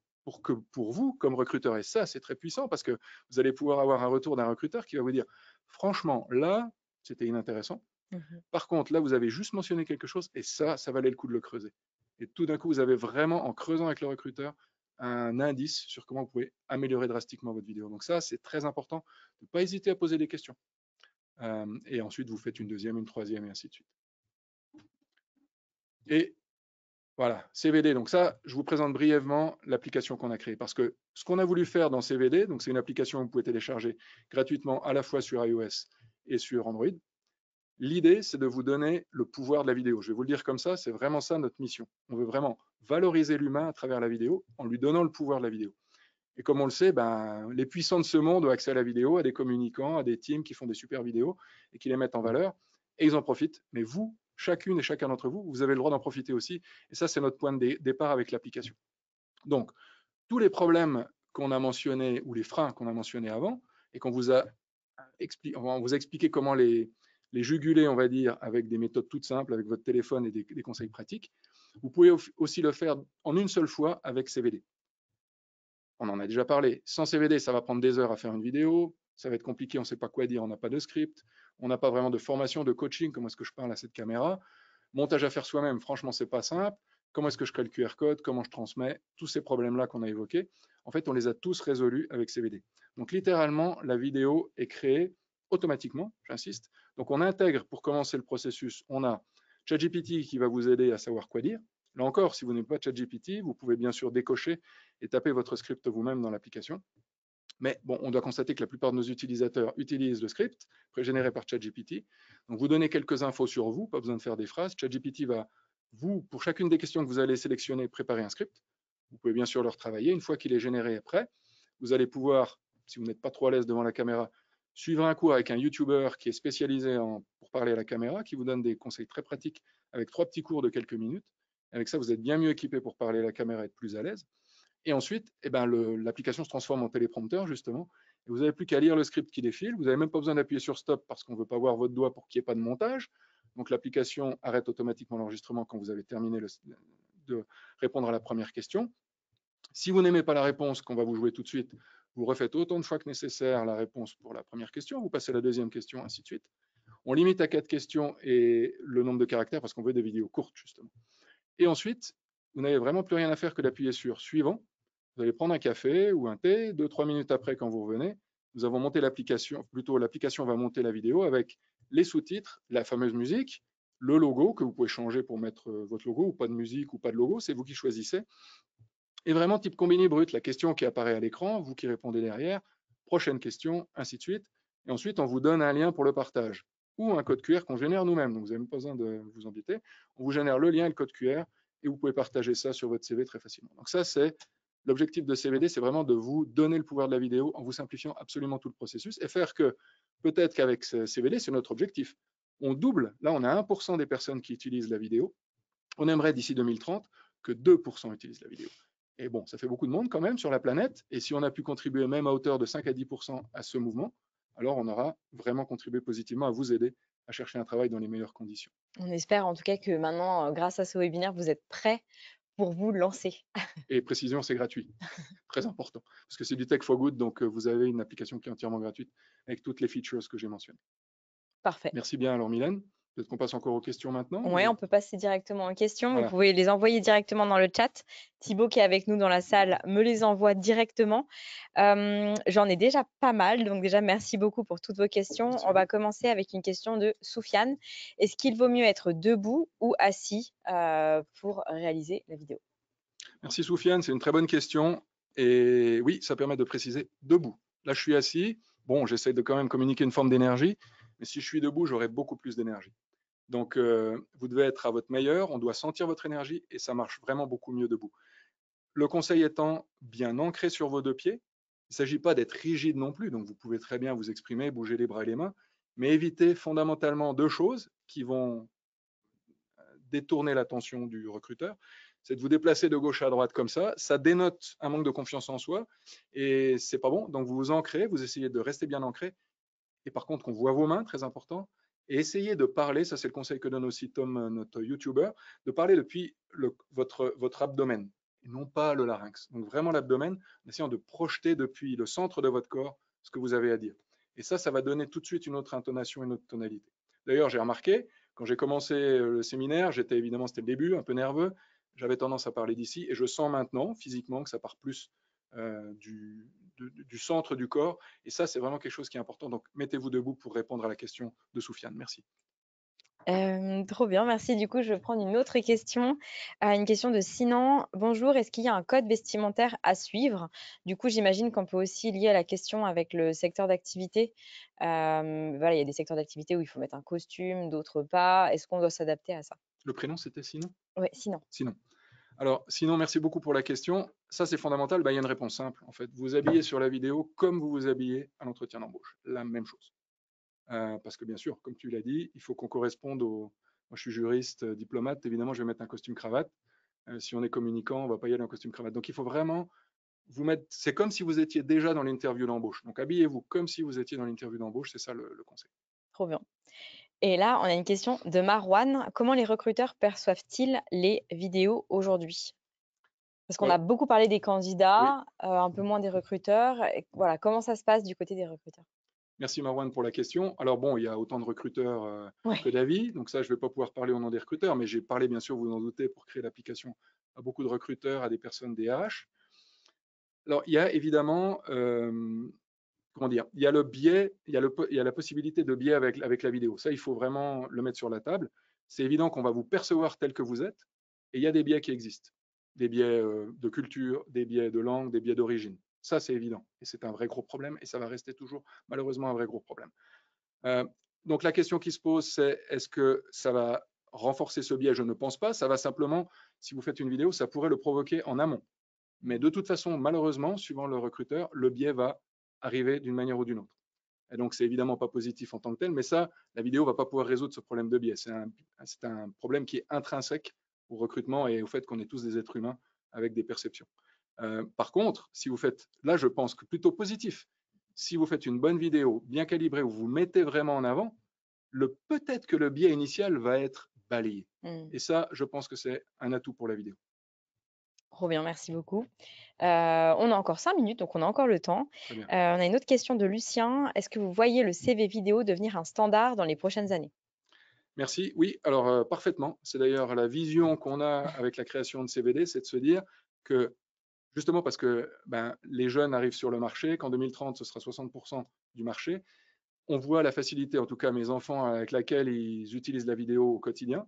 pour vous, comme recruteur. Et ça, c'est très puissant parce que vous allez pouvoir avoir un retour d'un recruteur qui va vous dire, franchement, là, c'était inintéressant. Par contre, là, vous avez juste mentionné quelque chose et ça valait le coup de le creuser. Et tout d'un coup, vous avez vraiment, en creusant avec le recruteur, un indice sur comment vous pouvez améliorer drastiquement votre vidéo. Donc ça, c'est très important de ne pas hésiter à poser des questions. Et ensuite, vous faites une deuxième, une troisième, et ainsi de suite. Et voilà, CVD. Donc ça, je vous présente brièvement l'application qu'on a créée. Parce que ce qu'on a voulu faire dans CVD, donc c'est une application que vous pouvez télécharger gratuitement à la fois sur iOS et sur Android. L'idée, c'est de vous donner le pouvoir de la vidéo. Je vais vous le dire comme ça, c'est vraiment ça notre mission. On veut vraiment valoriser l'humain à travers la vidéo en lui donnant le pouvoir de la vidéo. Et comme on le sait, ben, les puissants de ce monde ont accès à la vidéo, à des communicants, à des teams qui font des super vidéos et qui les mettent en valeur. Et ils en profitent. Mais vous, chacune et chacun d'entre vous, vous avez le droit d'en profiter aussi. Et ça, c'est notre point de départ avec l'application. Donc, tous les problèmes qu'on a mentionnés ou les freins qu'on a mentionnés avant et qu'on vous a expliqué comment les juguler, on va dire, avec des méthodes toutes simples, avec votre téléphone et des conseils pratiques, vous pouvez aussi le faire en une seule fois avec CVD. On en a déjà parlé. Sans CVD, ça va prendre des heures à faire une vidéo. Ça va être compliqué, on ne sait pas quoi dire, on n'a pas de script. On n'a pas vraiment de formation, de coaching. Comment est-ce que je parle à cette caméra? Montage à faire soi-même, franchement, c'est pas simple. Comment est-ce que je crée le QR code? Comment je transmets? Tous ces problèmes-là qu'on a évoqués, en fait, on les a tous résolus avec CVD. Donc, littéralement, la vidéo est créée automatiquement, j'insiste. Donc, on intègre, pour commencer le processus, on a ChatGPT qui va vous aider à savoir quoi dire. Là encore, si vous n'avez pas ChatGPT, vous pouvez bien sûr décocher et taper votre script vous-même dans l'application. Mais bon, on doit constater que la plupart de nos utilisateurs utilisent le script pré-généré par ChatGPT. Donc, vous donnez quelques infos sur vous, pas besoin de faire des phrases. ChatGPT va, vous, pour chacune des questions que vous allez sélectionner, préparer un script. Vous pouvez bien sûr le retravailler. Une fois qu'il est généré et prêt, vous allez pouvoir, si vous n'êtes pas trop à l'aise devant la caméra, suivre un cours avec un YouTuber qui est spécialisé pour parler à la caméra, qui vous donne des conseils très pratiques avec 3 petits cours de quelques minutes. Avec ça, vous êtes bien mieux équipé pour parler à la caméra et être plus à l'aise. Et ensuite, eh ben, l'application se transforme en téléprompteur, justement. Et vous n'avez plus qu'à lire le script qui défile. Vous n'avez même pas besoin d'appuyer sur stop parce qu'on ne veut pas voir votre doigt pour qu'il n'y ait pas de montage. Donc, l'application arrête automatiquement l'enregistrement quand vous avez terminé de répondre à la première question. Si vous n'aimez pas la réponse qu'on va vous jouer tout de suite, vous refaites autant de fois que nécessaire la réponse pour la première question. Vous passez à la deuxième question, ainsi de suite. On limite à 4 questions et le nombre de caractères parce qu'on veut des vidéos courtes, justement. Et ensuite, vous n'avez vraiment plus rien à faire que d'appuyer sur suivant. Vous allez prendre un café ou un thé, 2-3 minutes après quand vous revenez, nous avons monté l'application, plutôt l'application va monter la vidéo avec les sous-titres, la fameuse musique, le logo que vous pouvez changer pour mettre votre logo ou pas de musique ou pas de logo, c'est vous qui choisissez. Et vraiment type combini brut, la question qui apparaît à l'écran, vous qui répondez derrière, prochaine question, ainsi de suite. Et ensuite, on vous donne un lien pour le partage ou un code QR qu'on génère nous-mêmes. Donc, vous n'avez même pas besoin de vous embêter. On vous génère le lien et le code QR et vous pouvez partager ça sur votre CV très facilement. Donc ça, c'est l'objectif de CVD, c'est vraiment de vous donner le pouvoir de la vidéo en vous simplifiant absolument tout le processus et faire que, peut-être qu'avec ce CVD, c'est notre objectif. On double, là on a 1% des personnes qui utilisent la vidéo. On aimerait d'ici 2030 que 2% utilisent la vidéo. Et bon, ça fait beaucoup de monde quand même sur la planète. Et si on a pu contribuer même à hauteur de 5 à 10% à ce mouvement, alors on aura vraiment contribué positivement à vous aider à chercher un travail dans les meilleures conditions. On espère en tout cas que maintenant, grâce à ce webinaire, vous êtes prêts pour vous lancer. Et précision, c'est gratuit. Très important. Parce que c'est du Tech for Good, donc vous avez une application qui est entièrement gratuite avec toutes les features que j'ai mentionnées. Parfait. Merci bien alors Mylène. Peut-être qu'on passe encore aux questions maintenant. Oui, on peut passer directement aux questions. Voilà. Vous pouvez les envoyer directement dans le chat. Thibaut, qui est avec nous dans la salle, me les envoie directement. J'en ai déjà pas mal, donc déjà, merci beaucoup pour toutes vos questions. On va commencer avec une question de Soufiane. Est-ce qu'il vaut mieux être debout ou assis pour réaliser la vidéo? Merci Soufiane, c'est une très bonne question. Et oui, ça permet de préciser debout. Là, je suis assis. Bon, j'essaie de quand même communiquer une forme d'énergie, mais si je suis debout, j'aurai beaucoup plus d'énergie. Donc, vous devez être à votre meilleur, on doit sentir votre énergie et ça marche vraiment beaucoup mieux debout. Le conseil étant bien ancré sur vos deux pieds. Il ne s'agit pas d'être rigide non plus, donc vous pouvez très bien vous exprimer, bouger les bras et les mains, mais évitez fondamentalement deux choses qui vont détourner l'attention du recruteur. C'est de vous déplacer de gauche à droite comme ça dénote un manque de confiance en soi et c'est pas bon. Donc vous vous ancrez, vous essayez de rester bien ancré. Et par contre, on voit vos mains, très important. Et essayez de parler, ça c'est le conseil que donne aussi Tom, notre YouTuber, de parler depuis votre abdomen et non pas le larynx. Donc vraiment l'abdomen, en essayant de projeter depuis le centre de votre corps ce que vous avez à dire. Et ça va donner tout de suite une autre intonation, une autre tonalité. D'ailleurs, j'ai remarqué, quand j'ai commencé le séminaire, c'était le début, un peu nerveux, j'avais tendance à parler d'ici, et je sens maintenant, physiquement, que ça part plus du centre du corps, et ça, c'est vraiment quelque chose qui est important. Donc, mettez-vous debout pour répondre à la question de Soufiane. Merci. Trop bien, merci. Du coup, je vais prendre une autre question, une question de Sinan. Bonjour, est-ce qu'il y a un code vestimentaire à suivre? Du coup, j'imagine qu'on peut aussi lier la question avec le secteur d'activité. Voilà, il y a des secteurs d'activité où il faut mettre un costume, d'autres pas. Est-ce qu'on doit s'adapter à ça? Le prénom, c'était Sinon? Oui, Sinan. Sinon. Alors, sinon, merci beaucoup pour la question. Ça, c'est fondamental. Il y a une réponse simple. En fait, vous habillez sur la vidéo comme vous vous habillez à l'entretien d'embauche. La même chose. Parce que bien sûr, comme tu l'as dit, il faut qu'on corresponde au. Moi, je suis juriste, diplomate. Évidemment, je vais mettre un costume cravate. Si on est communicant, on ne va pas y aller en costume cravate. Donc, il faut vraiment vous mettre. C'est comme si vous étiez déjà dans l'interview d'embauche. Donc, habillez-vous comme si vous étiez dans l'interview d'embauche. C'est ça le conseil. Trop bien. Et là, on a une question de Marwan. Comment les recruteurs perçoivent-ils les vidéos aujourd'hui? Parce qu'on a Voilà. beaucoup parlé des Oui. candidats, un peu moins des recruteurs. Et voilà, comment ça se passe du côté des recruteurs? Merci Marwan pour la question. Alors bon, il y a autant de recruteurs Ouais. que d'avis, donc ça, je ne vais pas pouvoir parler au nom des recruteurs, mais j'ai parlé, bien sûr, vous en doutez, pour créer l'application à beaucoup de recruteurs, à des personnes des RH. Alors, il y a évidemment, comment dire, il y a le biais, il y a la possibilité de biais avec la vidéo. Ça, il faut vraiment le mettre sur la table. C'est évident qu'on va vous percevoir tel que vous êtes, et il y a des biais qui existent. Des biais de culture, des biais de langue, des biais d'origine. Ça, c'est évident. Et c'est un vrai gros problème, et ça va rester toujours, malheureusement, un vrai gros problème. Donc la question qui se pose, c'est est-ce que ça va renforcer ce biais? Je ne pense pas. Ça va simplement, si vous faites une vidéo, ça pourrait le provoquer en amont. Mais de toute façon, malheureusement, suivant le recruteur, le biais va arriver d'une manière ou d'une autre. Et donc, c'est évidemment pas positif en tant que tel, mais ça, la vidéo va pas pouvoir résoudre ce problème de biais. C'est un problème qui est intrinsèque au recrutement et au fait qu'on est tous des êtres humains avec des perceptions. Par contre, si vous faites, là, je pense que plutôt positif, si vous faites une bonne vidéo bien calibrée où vous mettez vraiment en avant, peut-être que le biais initial va être balayé. Et ça, je pense que c'est un atout pour la vidéo. Trop bien, merci beaucoup. On a encore 5 minutes, donc on a encore le temps. Très bien. On a une autre question de Lucien. Est-ce que vous voyez le CV vidéo devenir un standard dans les prochaines années? Merci. Oui, alors parfaitement. C'est d'ailleurs la vision qu'on a avec la création de CVD, c'est de se dire que justement parce que les jeunes arrivent sur le marché, qu'en 2030, ce sera 60% du marché, on voit la facilité, en tout cas mes enfants, avec laquelle ils utilisent la vidéo au quotidien,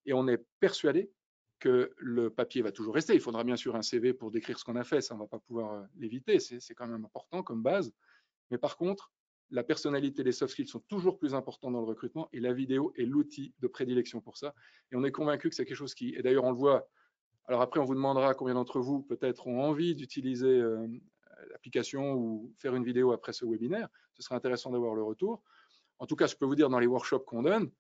et on est persuadé que le papier va toujours rester. Il faudra bien sûr un CV pour décrire ce qu'on a fait, ça on ne va pas pouvoir l'éviter, c'est quand même important comme base. Mais par contre, la personnalité, les soft skills sont toujours plus importants dans le recrutement et la vidéo est l'outil de prédilection pour ça. Et on est convaincu que c'est quelque chose qui, et d'ailleurs on le voit, alors après on vous demandera combien d'entre vous peut-être ont envie d'utiliser l'application ou faire une vidéo après ce webinaire. Ce serait intéressant d'avoir le retour. En tout cas, je peux vous dire dans les workshops qu'on donne,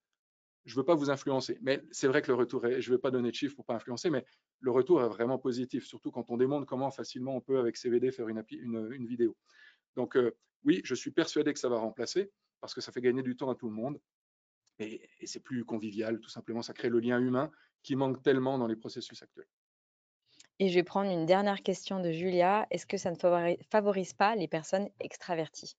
je ne veux pas vous influencer, mais c'est vrai que le retour est, je ne vais pas donner de chiffres pour ne pas influencer, mais le retour est vraiment positif, surtout quand on démontre comment facilement on peut avec CVD faire une vidéo. Donc oui, je suis persuadé que ça va remplacer, parce que ça fait gagner du temps à tout le monde, et c'est plus convivial, tout simplement, ça crée le lien humain qui manque tellement dans les processus actuels. Et je vais prendre une dernière question de Julia. Est-ce que ça ne favorise pas les personnes extraverties?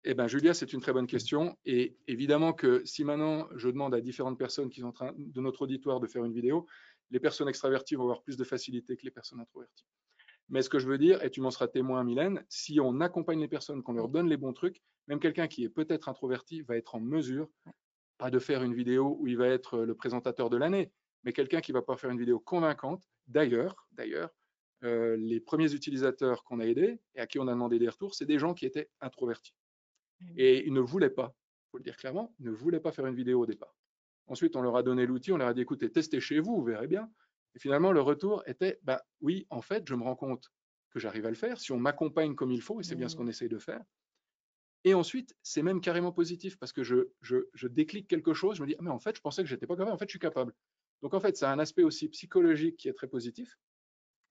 Eh bien, Julia, c'est une très bonne question. Et évidemment que si maintenant je demande à différentes personnes qui sont en train de notre auditoire de faire une vidéo, les personnes extraverties vont avoir plus de facilité que les personnes introverties. Mais ce que je veux dire, et tu m'en seras témoin, Mylène, si on accompagne les personnes, qu'on leur donne les bons trucs, même quelqu'un qui est peut-être introverti va être en mesure, pas de faire une vidéo où il va être le présentateur de l'année, mais quelqu'un qui va pouvoir faire une vidéo convaincante. D'ailleurs, les premiers utilisateurs qu'on a aidés et à qui on a demandé des retours, c'est des gens qui étaient introvertis. Et ils ne voulaient pas, il faut le dire clairement, ils ne voulaient pas faire une vidéo au départ. Ensuite, on leur a donné l'outil, on leur a dit, écoutez, testez chez vous, vous verrez bien. Et finalement, le retour était, bah oui, en fait, je me rends compte que j'arrive à le faire, si on m'accompagne comme il faut, et c'est bien ce qu'on essaye de faire. Et ensuite, c'est même carrément positif, parce que je déclic quelque chose, je me dis, ah, mais en fait, je pensais que j'étais pas capable, en fait, je suis capable. Donc en fait, ça a un aspect aussi psychologique qui est très positif,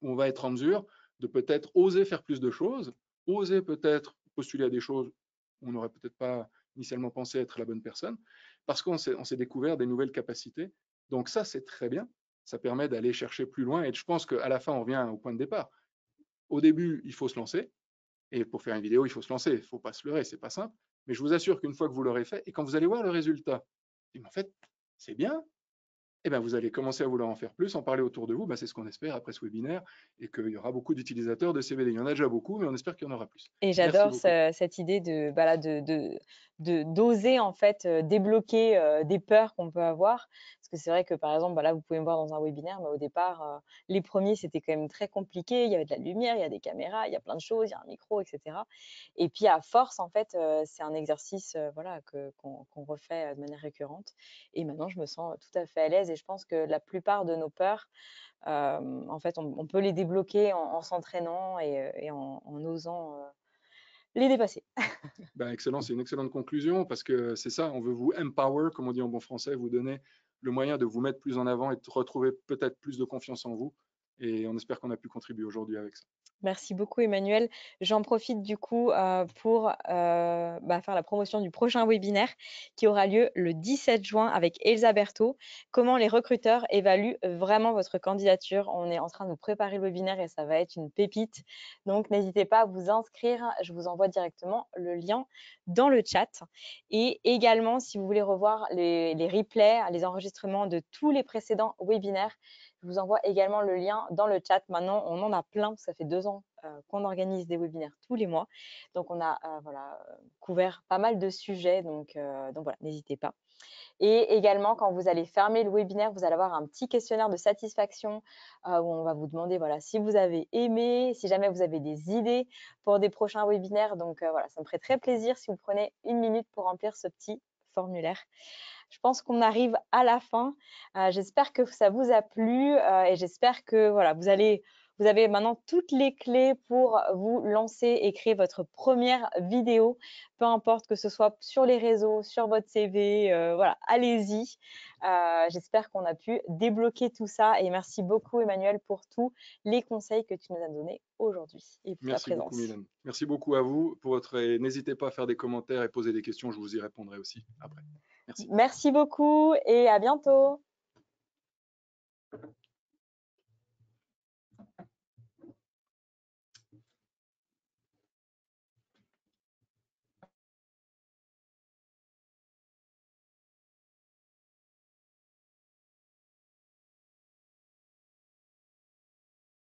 où on va être en mesure de peut-être oser faire plus de choses, oser peut-être postuler à des choses où on n'aurait peut-être pas initialement pensé être la bonne personne, parce qu'on s'est découvert des nouvelles capacités. Donc ça, c'est très bien. Ça permet d'aller chercher plus loin. Et je pense qu'à la fin, on revient au point de départ. Au début, il faut se lancer. Et pour faire une vidéo, il faut se lancer. Il ne faut pas se leurrer, c'est pas simple. Mais je vous assure qu'une fois que vous l'aurez fait, et quand vous allez voir le résultat, en fait, c'est bien, eh bien, vous allez commencer à vouloir en faire plus, en parler autour de vous. Ben, c'est ce qu'on espère après ce webinaire et qu'il y aura beaucoup d'utilisateurs de CVD. Il y en a déjà beaucoup, mais on espère qu'il y en aura plus. Et Merci j'adore beaucoup. cette idée d'oser en fait débloquer des peurs qu'on peut avoir. Parce que c'est vrai que par exemple, là, vous pouvez me voir dans un webinaire, mais au départ, les premiers, c'était quand même très compliqué. Il y avait de la lumière, il y a des caméras, il y a plein de choses, il y a un micro, etc. Et puis à force, en fait, c'est un exercice voilà, qu'on refait de manière récurrente. Et maintenant, je me sens tout à fait à l'aise et je pense que la plupart de nos peurs, en fait, on peut les débloquer en s'entraînant et en osant les dépasser. Ben, excellent, c'est une excellente conclusion parce que c'est ça, on veut vous empower, comme on dit en bon français, vous donner le moyen de vous mettre plus en avant et de retrouver peut-être plus de confiance en vous. Et on espère qu'on a pu contribuer aujourd'hui avec ça. Merci beaucoup Emmanuel. J'en profite du coup pour faire la promotion du prochain webinaire qui aura lieu le 17 juin avec Elsa Berthaud. Comment les recruteurs évaluent vraiment votre candidature. On est en train de nous préparer le webinaire et ça va être une pépite. Donc n'hésitez pas à vous inscrire. Je vous envoie directement le lien dans le chat. Et également, si vous voulez revoir les replays, les enregistrements de tous les précédents webinaires, je vous envoie également le lien dans le chat. Maintenant, on en a plein. Ça fait 2 ans qu'on organise des webinaires tous les mois. Donc, on a couvert pas mal de sujets. Donc voilà, n'hésitez pas. Et également, quand vous allez fermer le webinaire, vous allez avoir un petit questionnaire de satisfaction où on va vous demander voilà, si vous avez aimé, si jamais vous avez des idées pour des prochains webinaires. Donc voilà, ça me ferait très plaisir si vous prenez 1 minute pour remplir ce petit formulaire. Je pense qu'on arrive à la fin. J'espère que ça vous a plu et j'espère que voilà, vous avez maintenant toutes les clés pour vous lancer et créer votre première vidéo, peu importe que ce soit sur les réseaux, sur votre CV, voilà, allez-y. J'espère qu'on a pu débloquer tout ça et merci beaucoup Emmanuel pour tous les conseils que tu nous as donnés aujourd'hui et pour ta Merci beaucoup, présence. Mylène. Merci beaucoup à vous pour votre. Et n'hésitez pas à faire des commentaires et poser des questions, je vous y répondrai aussi après. Merci. Merci beaucoup et à bientôt.